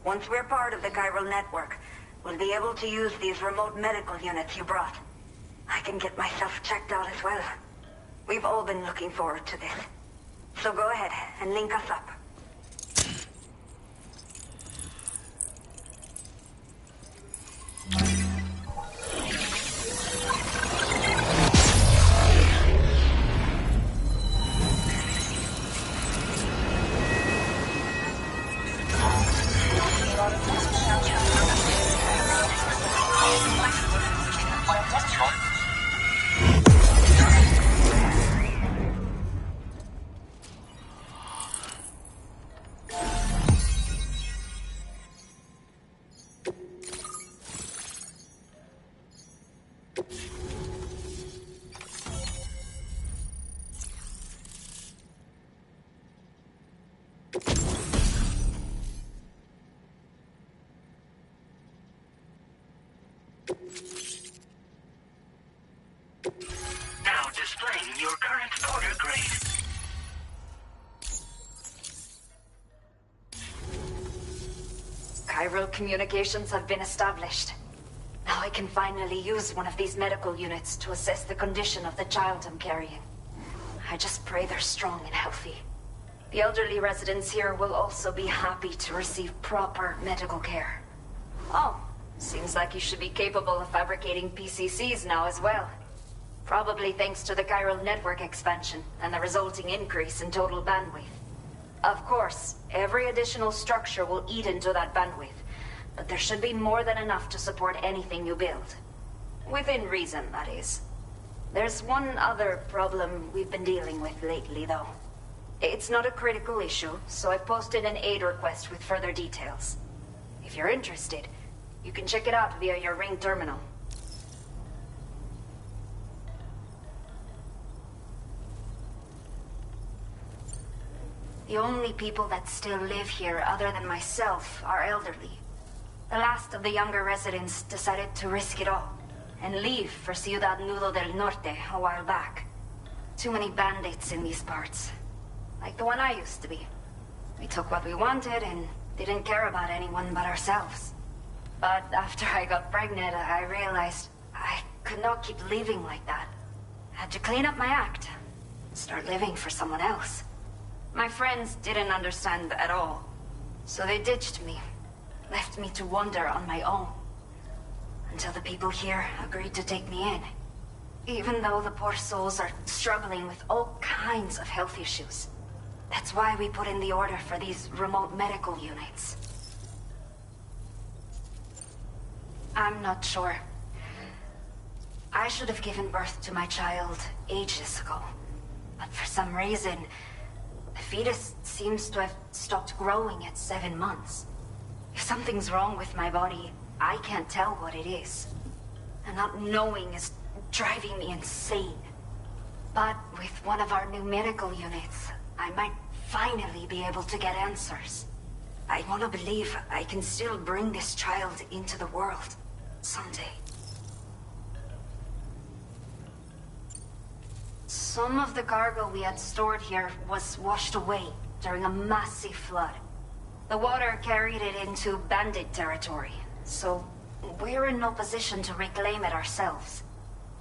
Once we're part of the chiral network, we'll be able to use these remote medical units you brought. I can get myself checked out as well. We've all been looking forward to this. So go ahead and link us up. confirming your current order grade. Chiral communications have been established. Now I can finally use one of these medical units to assess the condition of the child I'm carrying. I just pray they're strong and healthy. The elderly residents here will also be happy to receive proper medical care. Oh, seems like you should be capable of fabricating PCCs now as well. Probably thanks to the chiral network expansion and the resulting increase in total bandwidth. Of course, every additional structure will eat into that bandwidth, but there should be more than enough to support anything you build. Within reason, that is. There's one other problem we've been dealing with lately, though. It's not a critical issue, so I've posted an aid request with further details. If you're interested, you can check it out via your ring terminal. The only people that still live here other than myself are elderly. The last of the younger residents decided to risk it all and leave for Ciudad Nudo del Norte a while back. Too many bandits in these parts. Like the one I used to be. We took what we wanted and didn't care about anyone but ourselves. But after I got pregnant, I realized I could not keep living like that. I had to clean up my act. Start living for someone else. My friends didn't understand at all. So they ditched me. Left me to wander on my own. Until the people here agreed to take me in. Even though the poor souls are struggling with all kinds of health issues. That's why we put in the order for these remote medical units. I'm not sure. I should have given birth to my child ages ago. But for some reason, the fetus seems to have stopped growing at 7 months. If something's wrong with my body, I can't tell what it is. And not knowing is driving me insane. But with one of our new medical units, I might finally be able to get answers. I want to believe I can still bring this child into the world someday. Some of the cargo we had stored here was washed away during a massive flood. The water carried it into bandit territory, so we're in no position to reclaim it ourselves.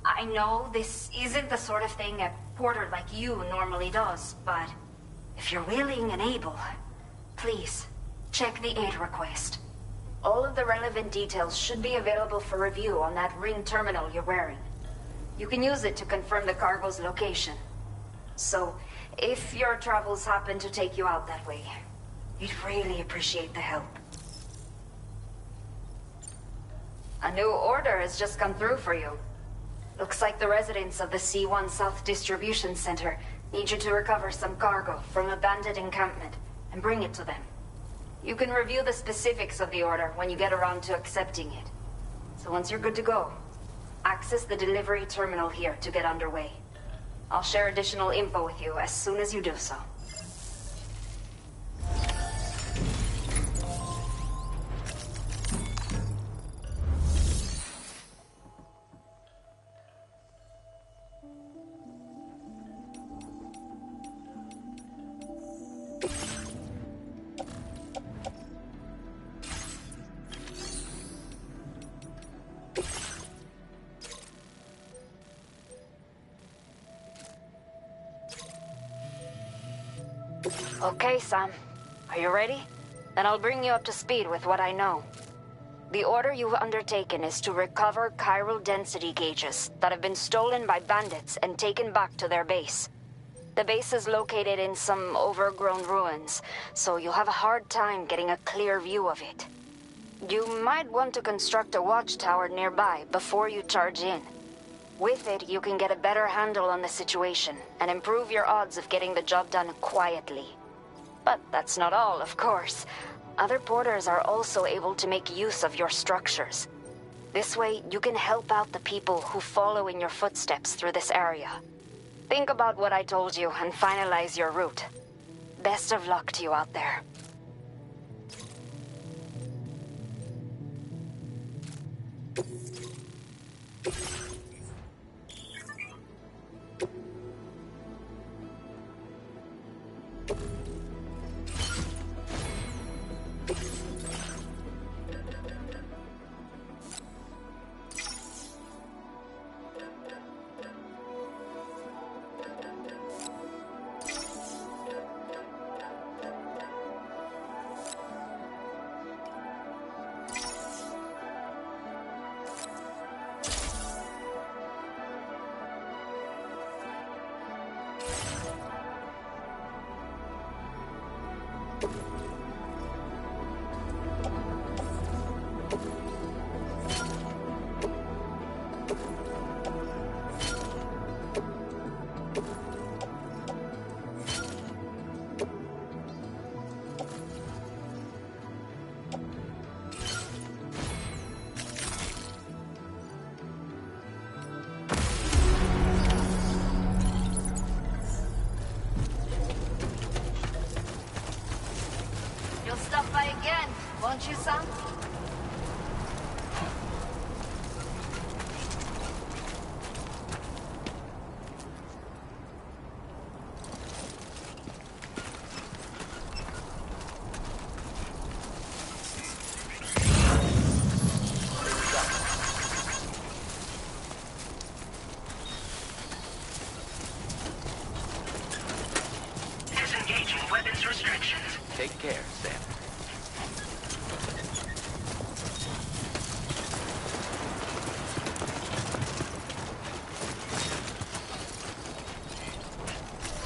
I know this isn't the sort of thing a porter like you normally does, but if you're willing and able, please, check the aid request. All of the relevant details should be available for review on that ring terminal you're wearing. You can use it to confirm the cargo's location. So, if your travels happen to take you out that way, we'd really appreciate the help. A new order has just come through for you. Looks like the residents of the C1 South Distribution Center need you to recover some cargo from a bandit encampment and bring it to them. You can review the specifics of the order when you get around to accepting it. So once you're good to go, access the delivery terminal here to get underway. I'll share additional info with you as soon as you do so. Okay, Sam. Are you ready? Then I'll bring you up to speed with what I know. The order you've undertaken is to recover chiral density gauges that have been stolen by bandits and taken back to their base. The base is located in some overgrown ruins, so you'll have a hard time getting a clear view of it. You might want to construct a watchtower nearby before you charge in. With it, you can get a better handle on the situation and improve your odds of getting the job done quietly. But that's not all, of course. Other porters are also able to make use of your structures. This way, you can help out the people who follow in your footsteps through this area. Think about what I told you and finalize your route. Best of luck to you out there. You'll stop by again, won't you, son? Disengaging weapons restrictions. Take care, Sam.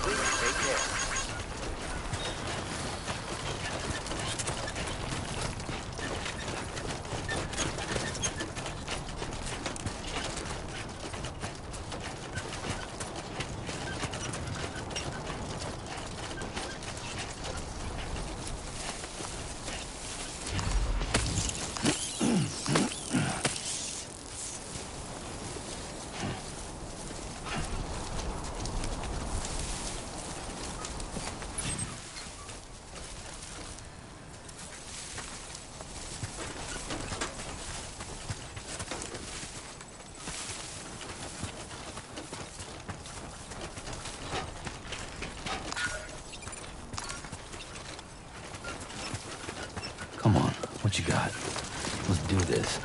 Please take care. Come on, what you got? Let's do this.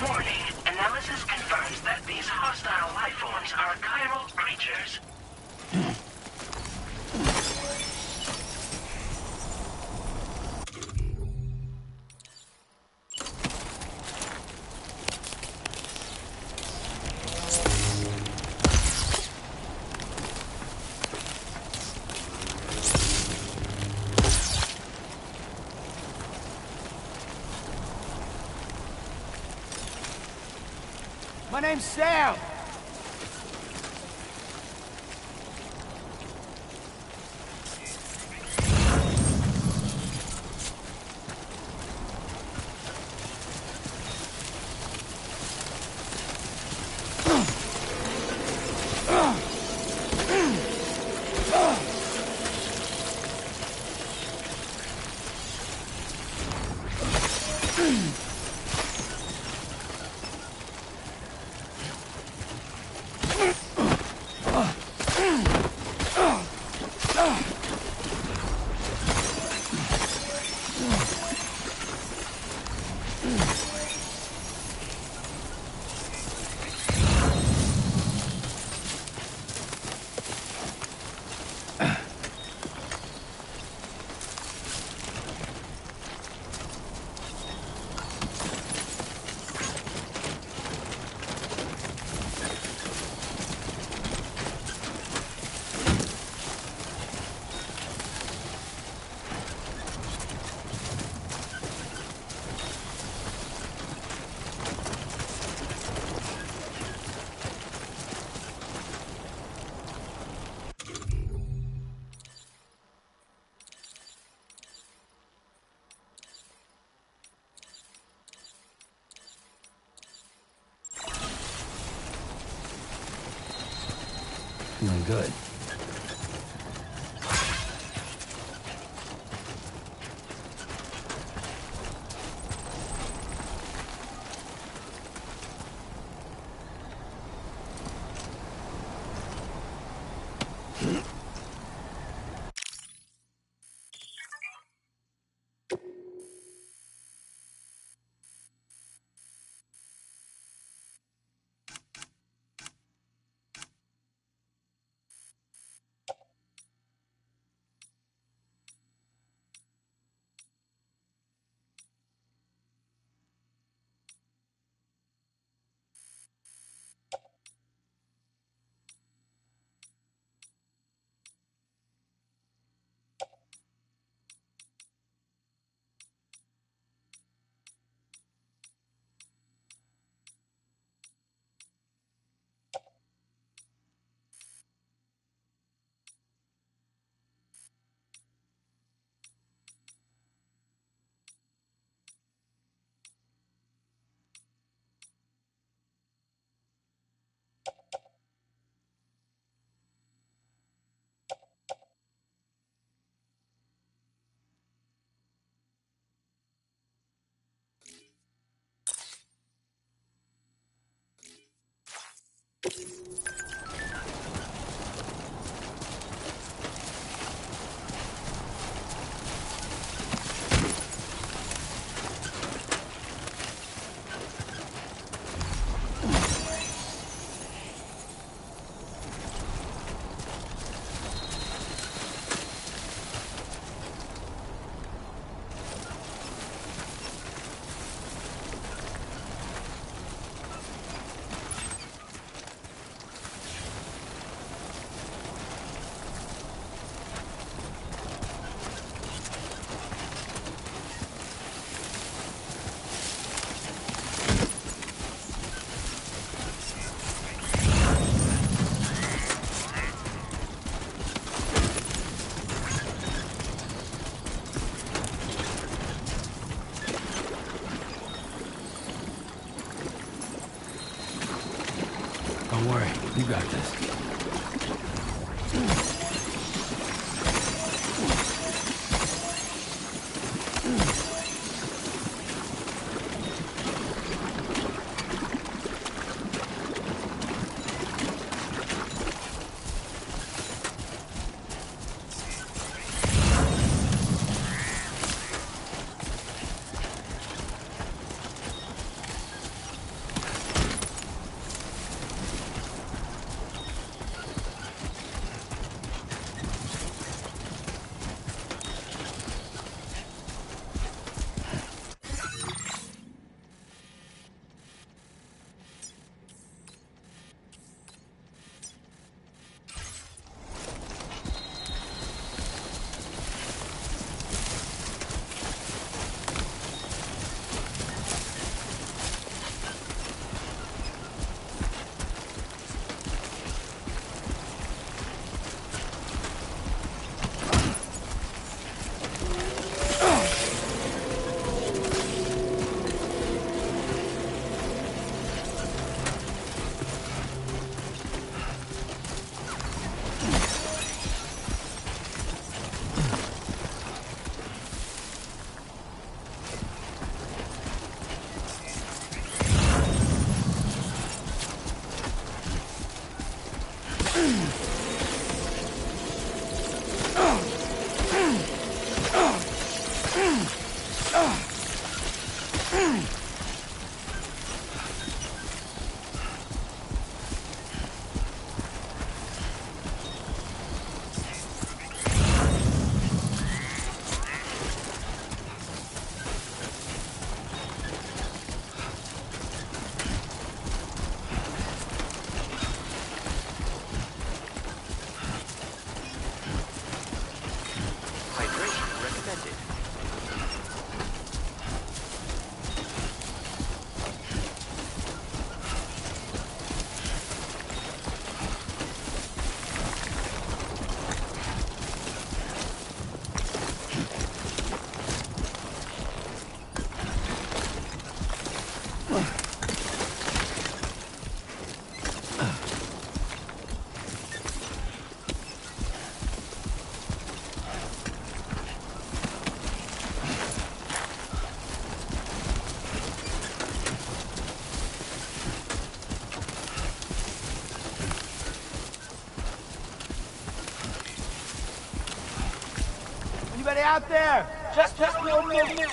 Warning. Analysis confirms that these hostile life forms are chiral creatures. My name's Sam. good. Don't worry, you got this. Anybody out there? Just no movement.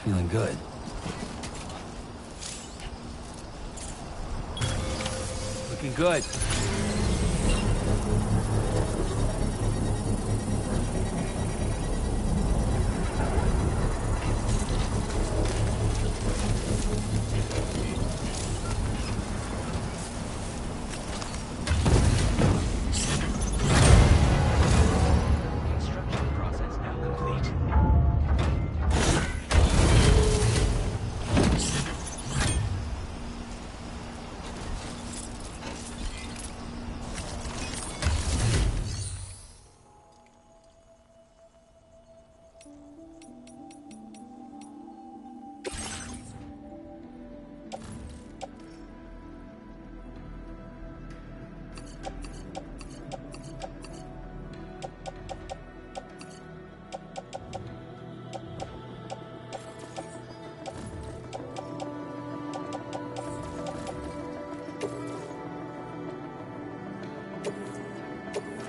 Feeling good. Looking good. Construction process now complete.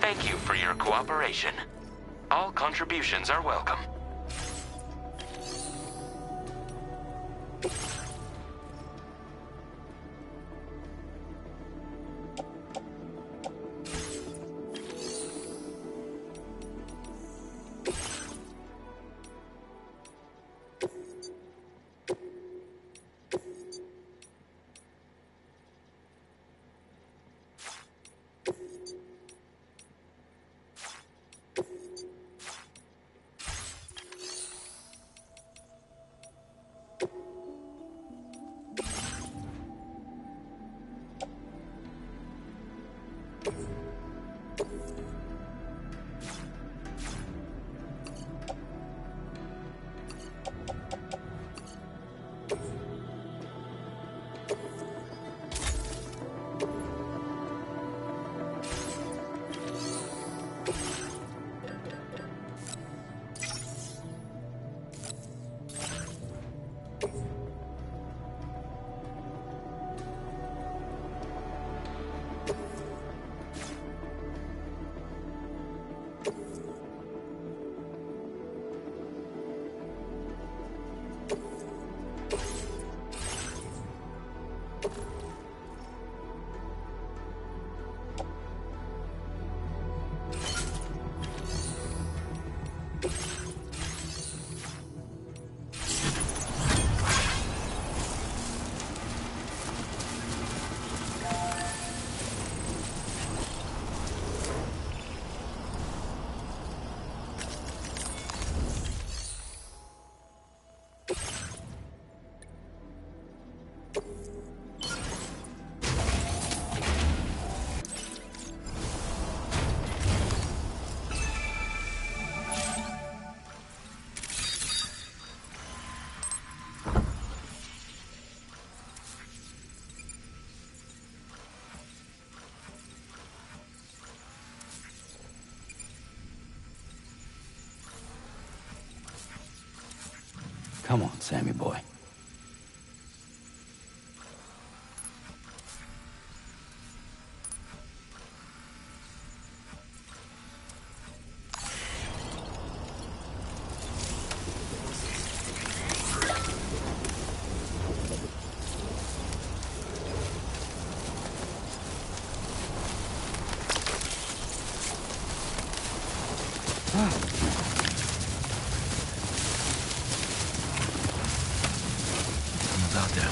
Thank you for your cooperation. All contributions are welcome. Come on, Sammy boy. Someone's out there.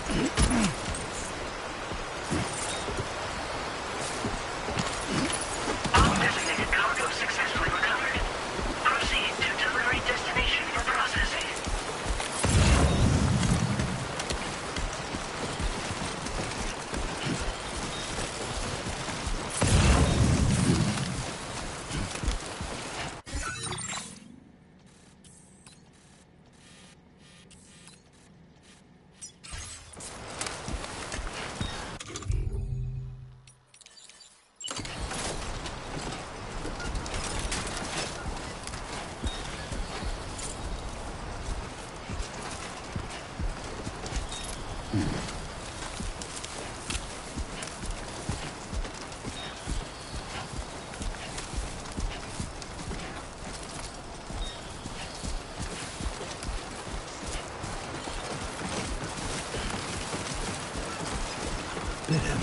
All designated cargo successfully recovered. Proceed to delivery destination for processing. Bit him.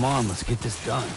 Come on, let's get this done.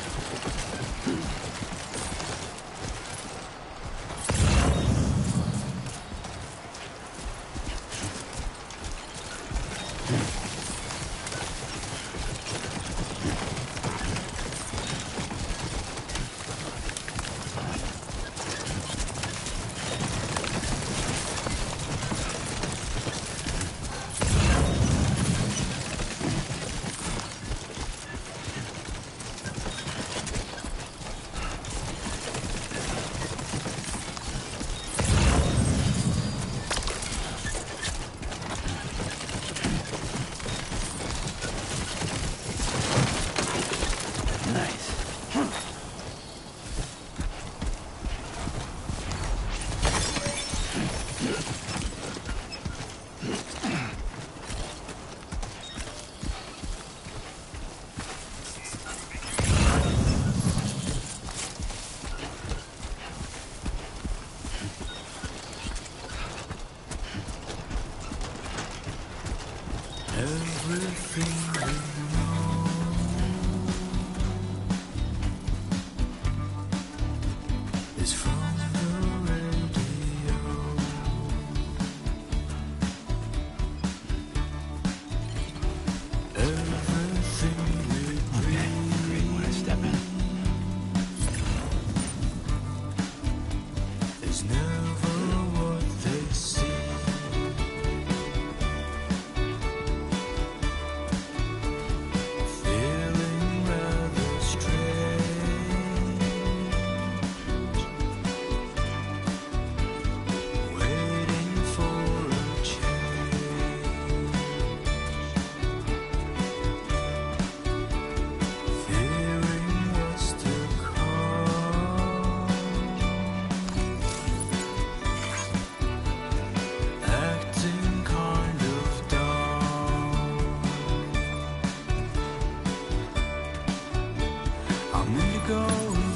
go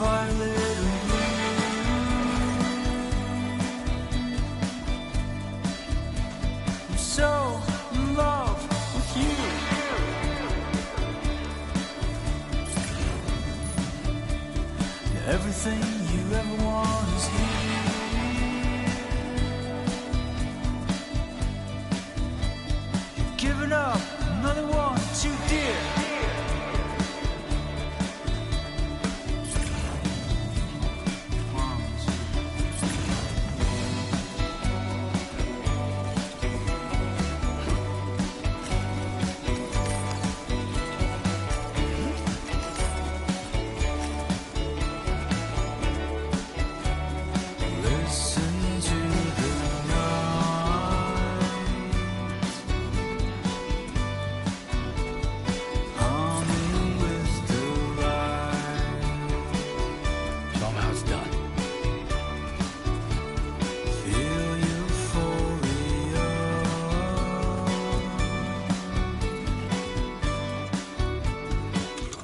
violet and blue. I'm so in love with you. Everything you ever want is here. You've given up another one too dear. Listen to the night, humming with delight. Somehow it's done. Feel euphoria.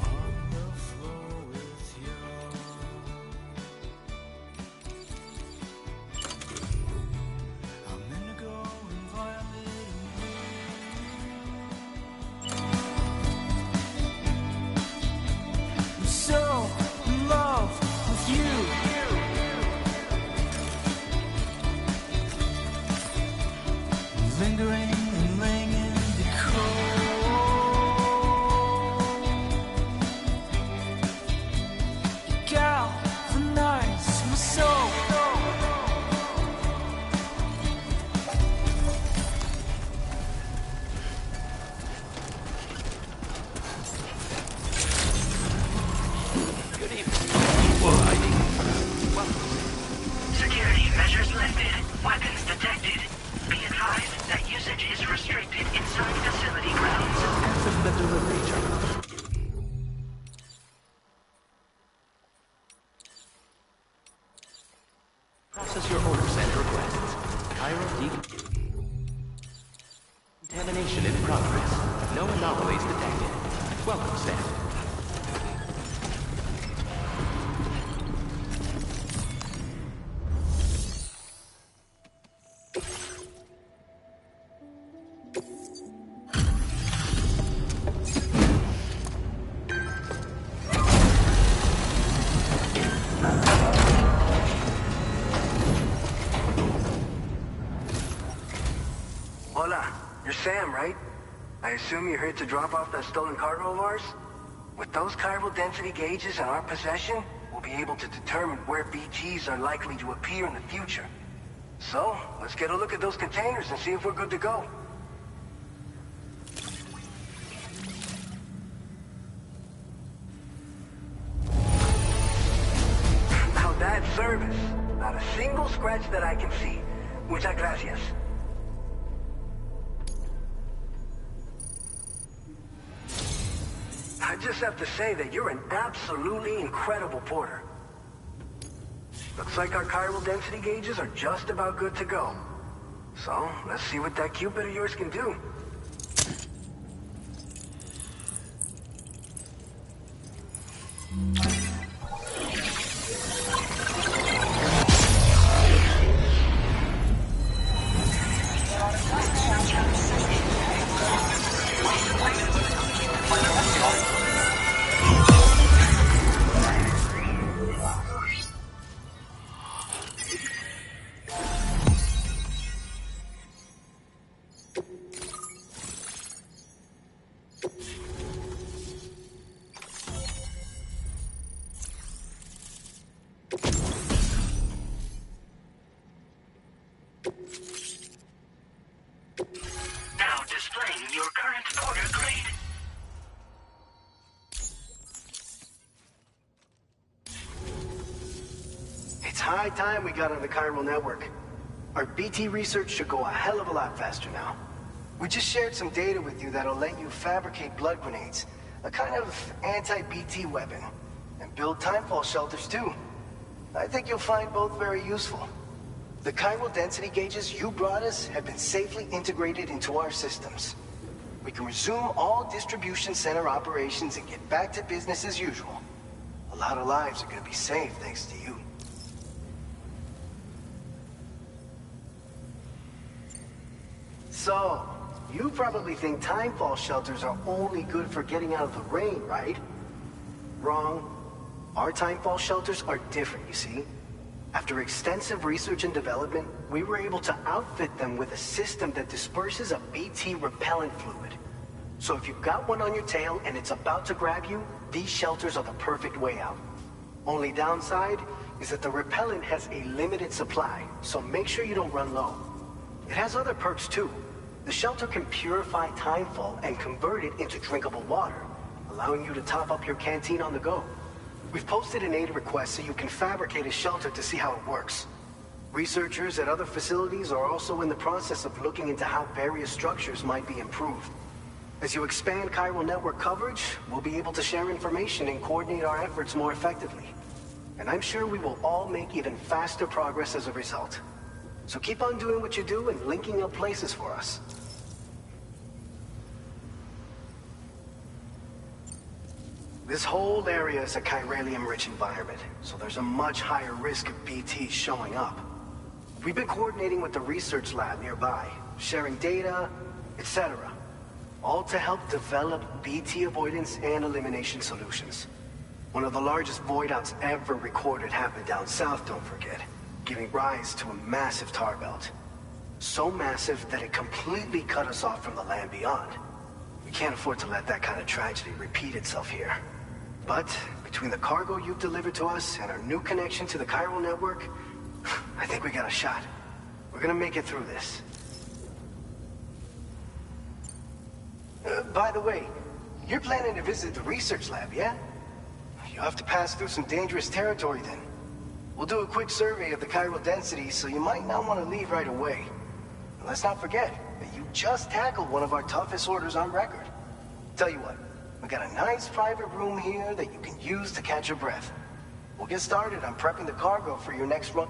On the floor with you. I'm indigo and violet and blue. I'm so in love with you. Lingering and laying in the cold. Galvanize my soul. Good evening. Security measures lifted. Weapons detected. Be advised that usage is restricted inside facility grounds. Access the delivery terminal. Process your orders and requests. Chiral decontamination in progress. No anomalies detected. Welcome, Sam. Hola, you're Sam, right? I assume you're here to drop off that stolen cargo of ours? With those chiral density gauges in our possession, we'll be able to determine where BGs are likely to appear in the future. So, let's get a look at those containers and see if we're good to go. Now that's service. Not a single scratch that I can see. Muchas gracias. I just have to say that you're an absolutely incredible porter. Looks like our chiral density gauges are just about good to go. So, let's see what that Cupid of yours can do. Now displaying your current porter grade. It's high time we got on the chiral network. Our BT research should go a hell of a lot faster now. We just shared some data with you that'll let you fabricate blood grenades, a kind of anti-BT weapon, and build timefall shelters too. I think you'll find both very useful. The chiral density gauges you brought us have been safely integrated into our systems. We can resume all distribution center operations and get back to business as usual. A lot of lives are gonna be saved thanks to you. So, you probably think timefall shelters are only good for getting out of the rain, right? Wrong. Our timefall shelters are different, you see. After extensive research and development, we were able to outfit them with a system that disperses a BT repellent fluid. So if you've got one on your tail and it's about to grab you, these shelters are the perfect way out. Only downside is that the repellent has a limited supply, so make sure you don't run low. It has other perks too. The shelter can purify timefall and convert it into drinkable water, allowing you to top up your canteen on the go. We've posted an aid request so you can fabricate a shelter to see how it works. Researchers at other facilities are also in the process of looking into how various structures might be improved. As you expand chiral network coverage, we'll be able to share information and coordinate our efforts more effectively. And I'm sure we will all make even faster progress as a result. So keep on doing what you do and linking up places for us. This whole area is a chiralium-rich environment, so there's a much higher risk of BTs showing up. We've been coordinating with the research lab nearby, sharing data, etc. All to help develop BT avoidance and elimination solutions. One of the largest void outs ever recorded happened down south, don't forget, giving rise to a massive tar belt. So massive that it completely cut us off from the land beyond. We can't afford to let that kind of tragedy repeat itself here. But between the cargo you've delivered to us and our new connection to the chiral network, I think we got a shot. We're gonna make it through this. By the way, you're planning to visit the research lab, yeah? You'll have to pass through some dangerous territory then. We'll do a quick survey of the chiral density, so you might not want to leave right away. And let's not forget that you just tackled one of our toughest orders on record. Tell you what, we got a nice private room here that you can use to catch your breath. We'll get started on prepping the cargo for your next run.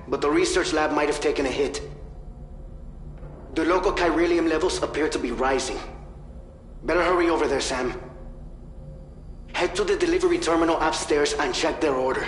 But the research lab might have taken a hit. The local chiralium levels appear to be rising. Better hurry over there, Sam. Head to the delivery terminal upstairs and check their order.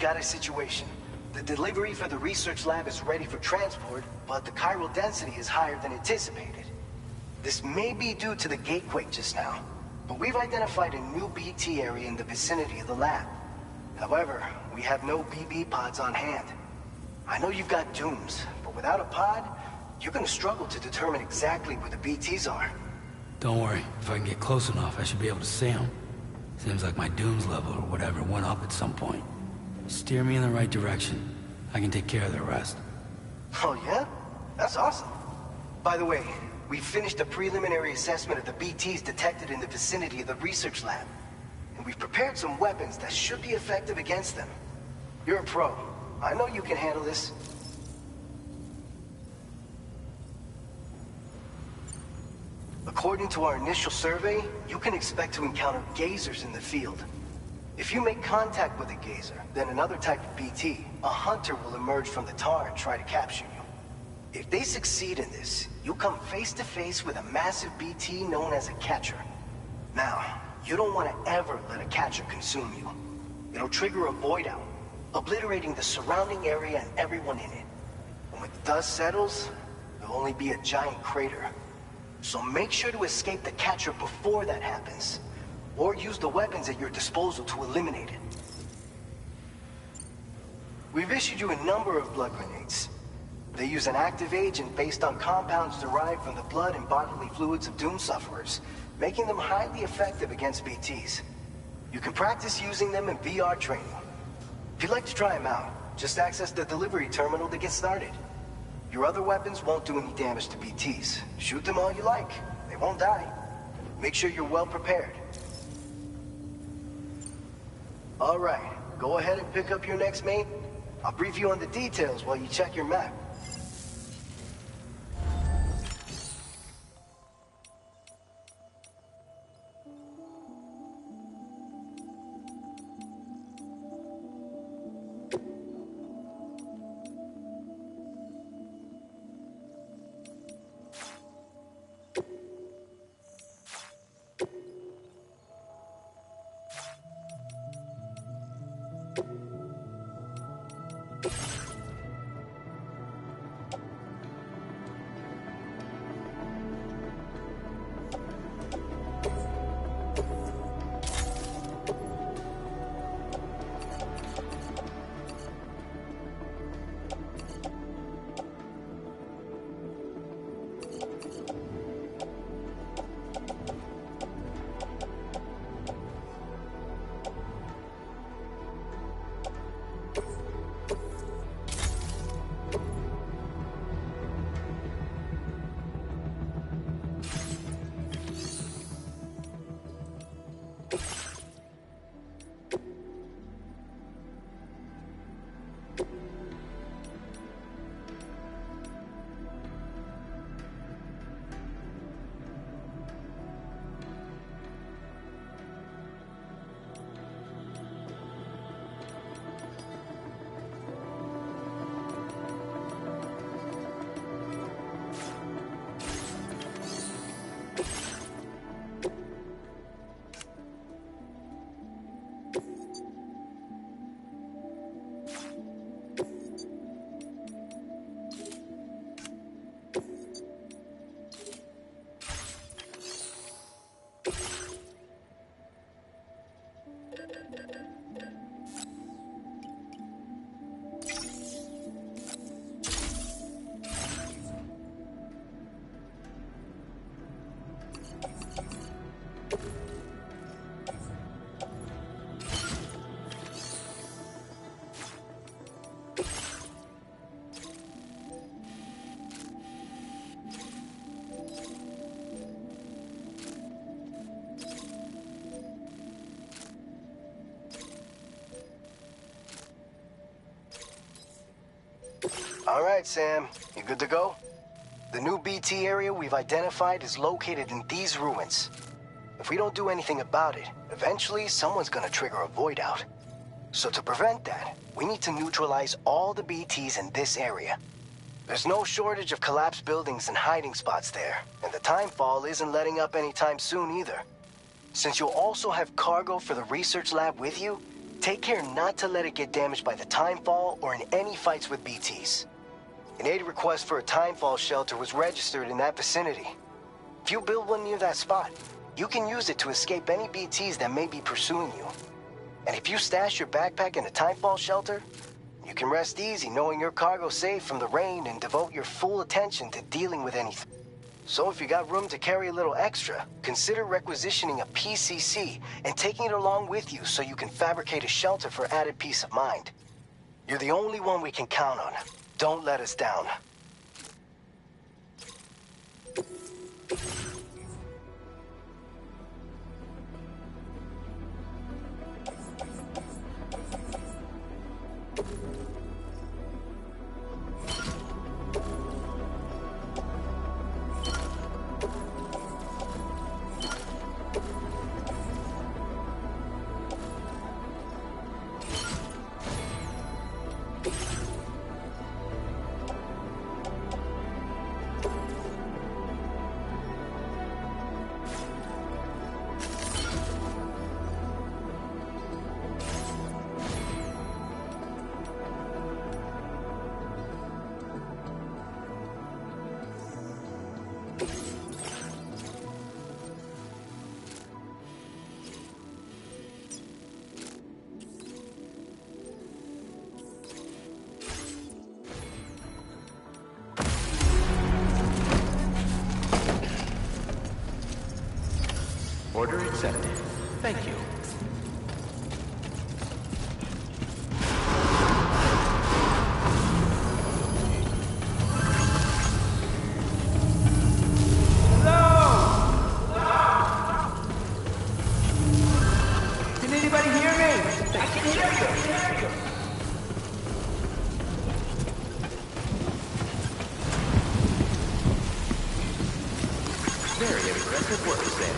got a situation. The delivery for the research lab is ready for transport, but the chiral density is higher than anticipated. This may be due to the gatequake just now, but we've identified a new BT area in the vicinity of the lab. However, we have no BB pods on hand. I know you've got dooms, but without a pod, you're gonna struggle to determine exactly where the BTs are. Don't worry. If I can get close enough, I should be able to see them. Seems like my dooms level or whatever went up at some point. Steer me in the right direction. I can take care of the rest. Oh yeah? That's awesome. By the way, we finished a preliminary assessment of the BTs detected in the vicinity of the research lab. And we've prepared some weapons that should be effective against them. You're a pro. I know you can handle this. According to our initial survey, you can expect to encounter gazers in the field. If you make contact with a gazer, then another type of BT, a hunter will emerge from the tar and try to capture you. If they succeed in this, you'll come face to face with a massive BT known as a catcher. Now, you don't want to ever let a catcher consume you. It'll trigger a void out, obliterating the surrounding area and everyone in it. And when the dust settles, there'll only be a giant crater. So make sure to escape the catcher before that happens. Or use the weapons at your disposal to eliminate it. We've issued you a number of blood grenades. They use an active agent based on compounds derived from the blood and bodily fluids of Doom sufferers, making them highly effective against BTs. You can practice using them in VR training. If you'd like to try them out, just access the delivery terminal to get started. Your other weapons won't do any damage to BTs. Shoot them all you like. They won't die. Make sure you're well prepared. All right, go ahead and pick up your next mate. I'll brief you on the details while you check your map. All right, Sam. You good to go? The new BT area we've identified is located in these ruins. If we don't do anything about it, eventually someone's gonna trigger a void out. So to prevent that, we need to neutralize all the BTs in this area. There's no shortage of collapsed buildings and hiding spots there, and the timefall isn't letting up anytime soon either. Since you'll also have cargo for the research lab with you, Take care not to let it get damaged by the timefall or in any fights with BTs. An aid request for a timefall shelter was registered in that vicinity. If you build one near that spot, you can use it to escape any BTs that may be pursuing you. And if you stash your backpack in a timefall shelter, you can rest easy knowing your cargo's safe from the rain and devote your full attention to dealing with anything. So if you got room to carry a little extra, consider requisitioning a PCC and taking it along with you so you can fabricate a shelter for added peace of mind. You're the only one we can count on. Don't let us down. Order accepted. Thank you. Can anybody hear me? I can hear you. Very impressive work, Sam.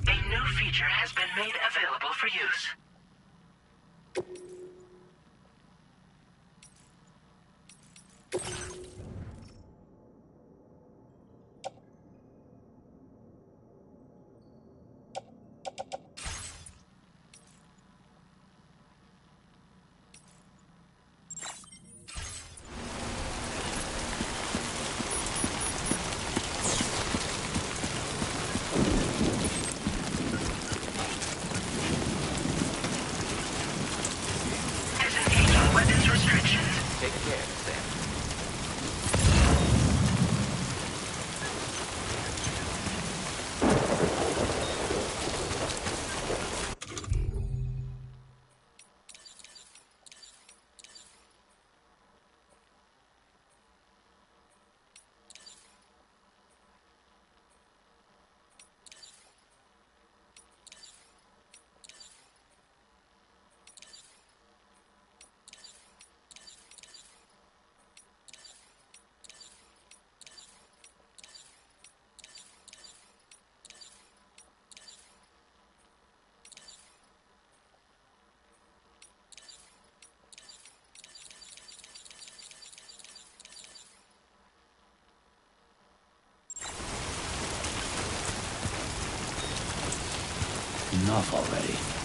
A new feature has been made available for use. Disengage on weapons restrictions. Take care, Sam. Enough already.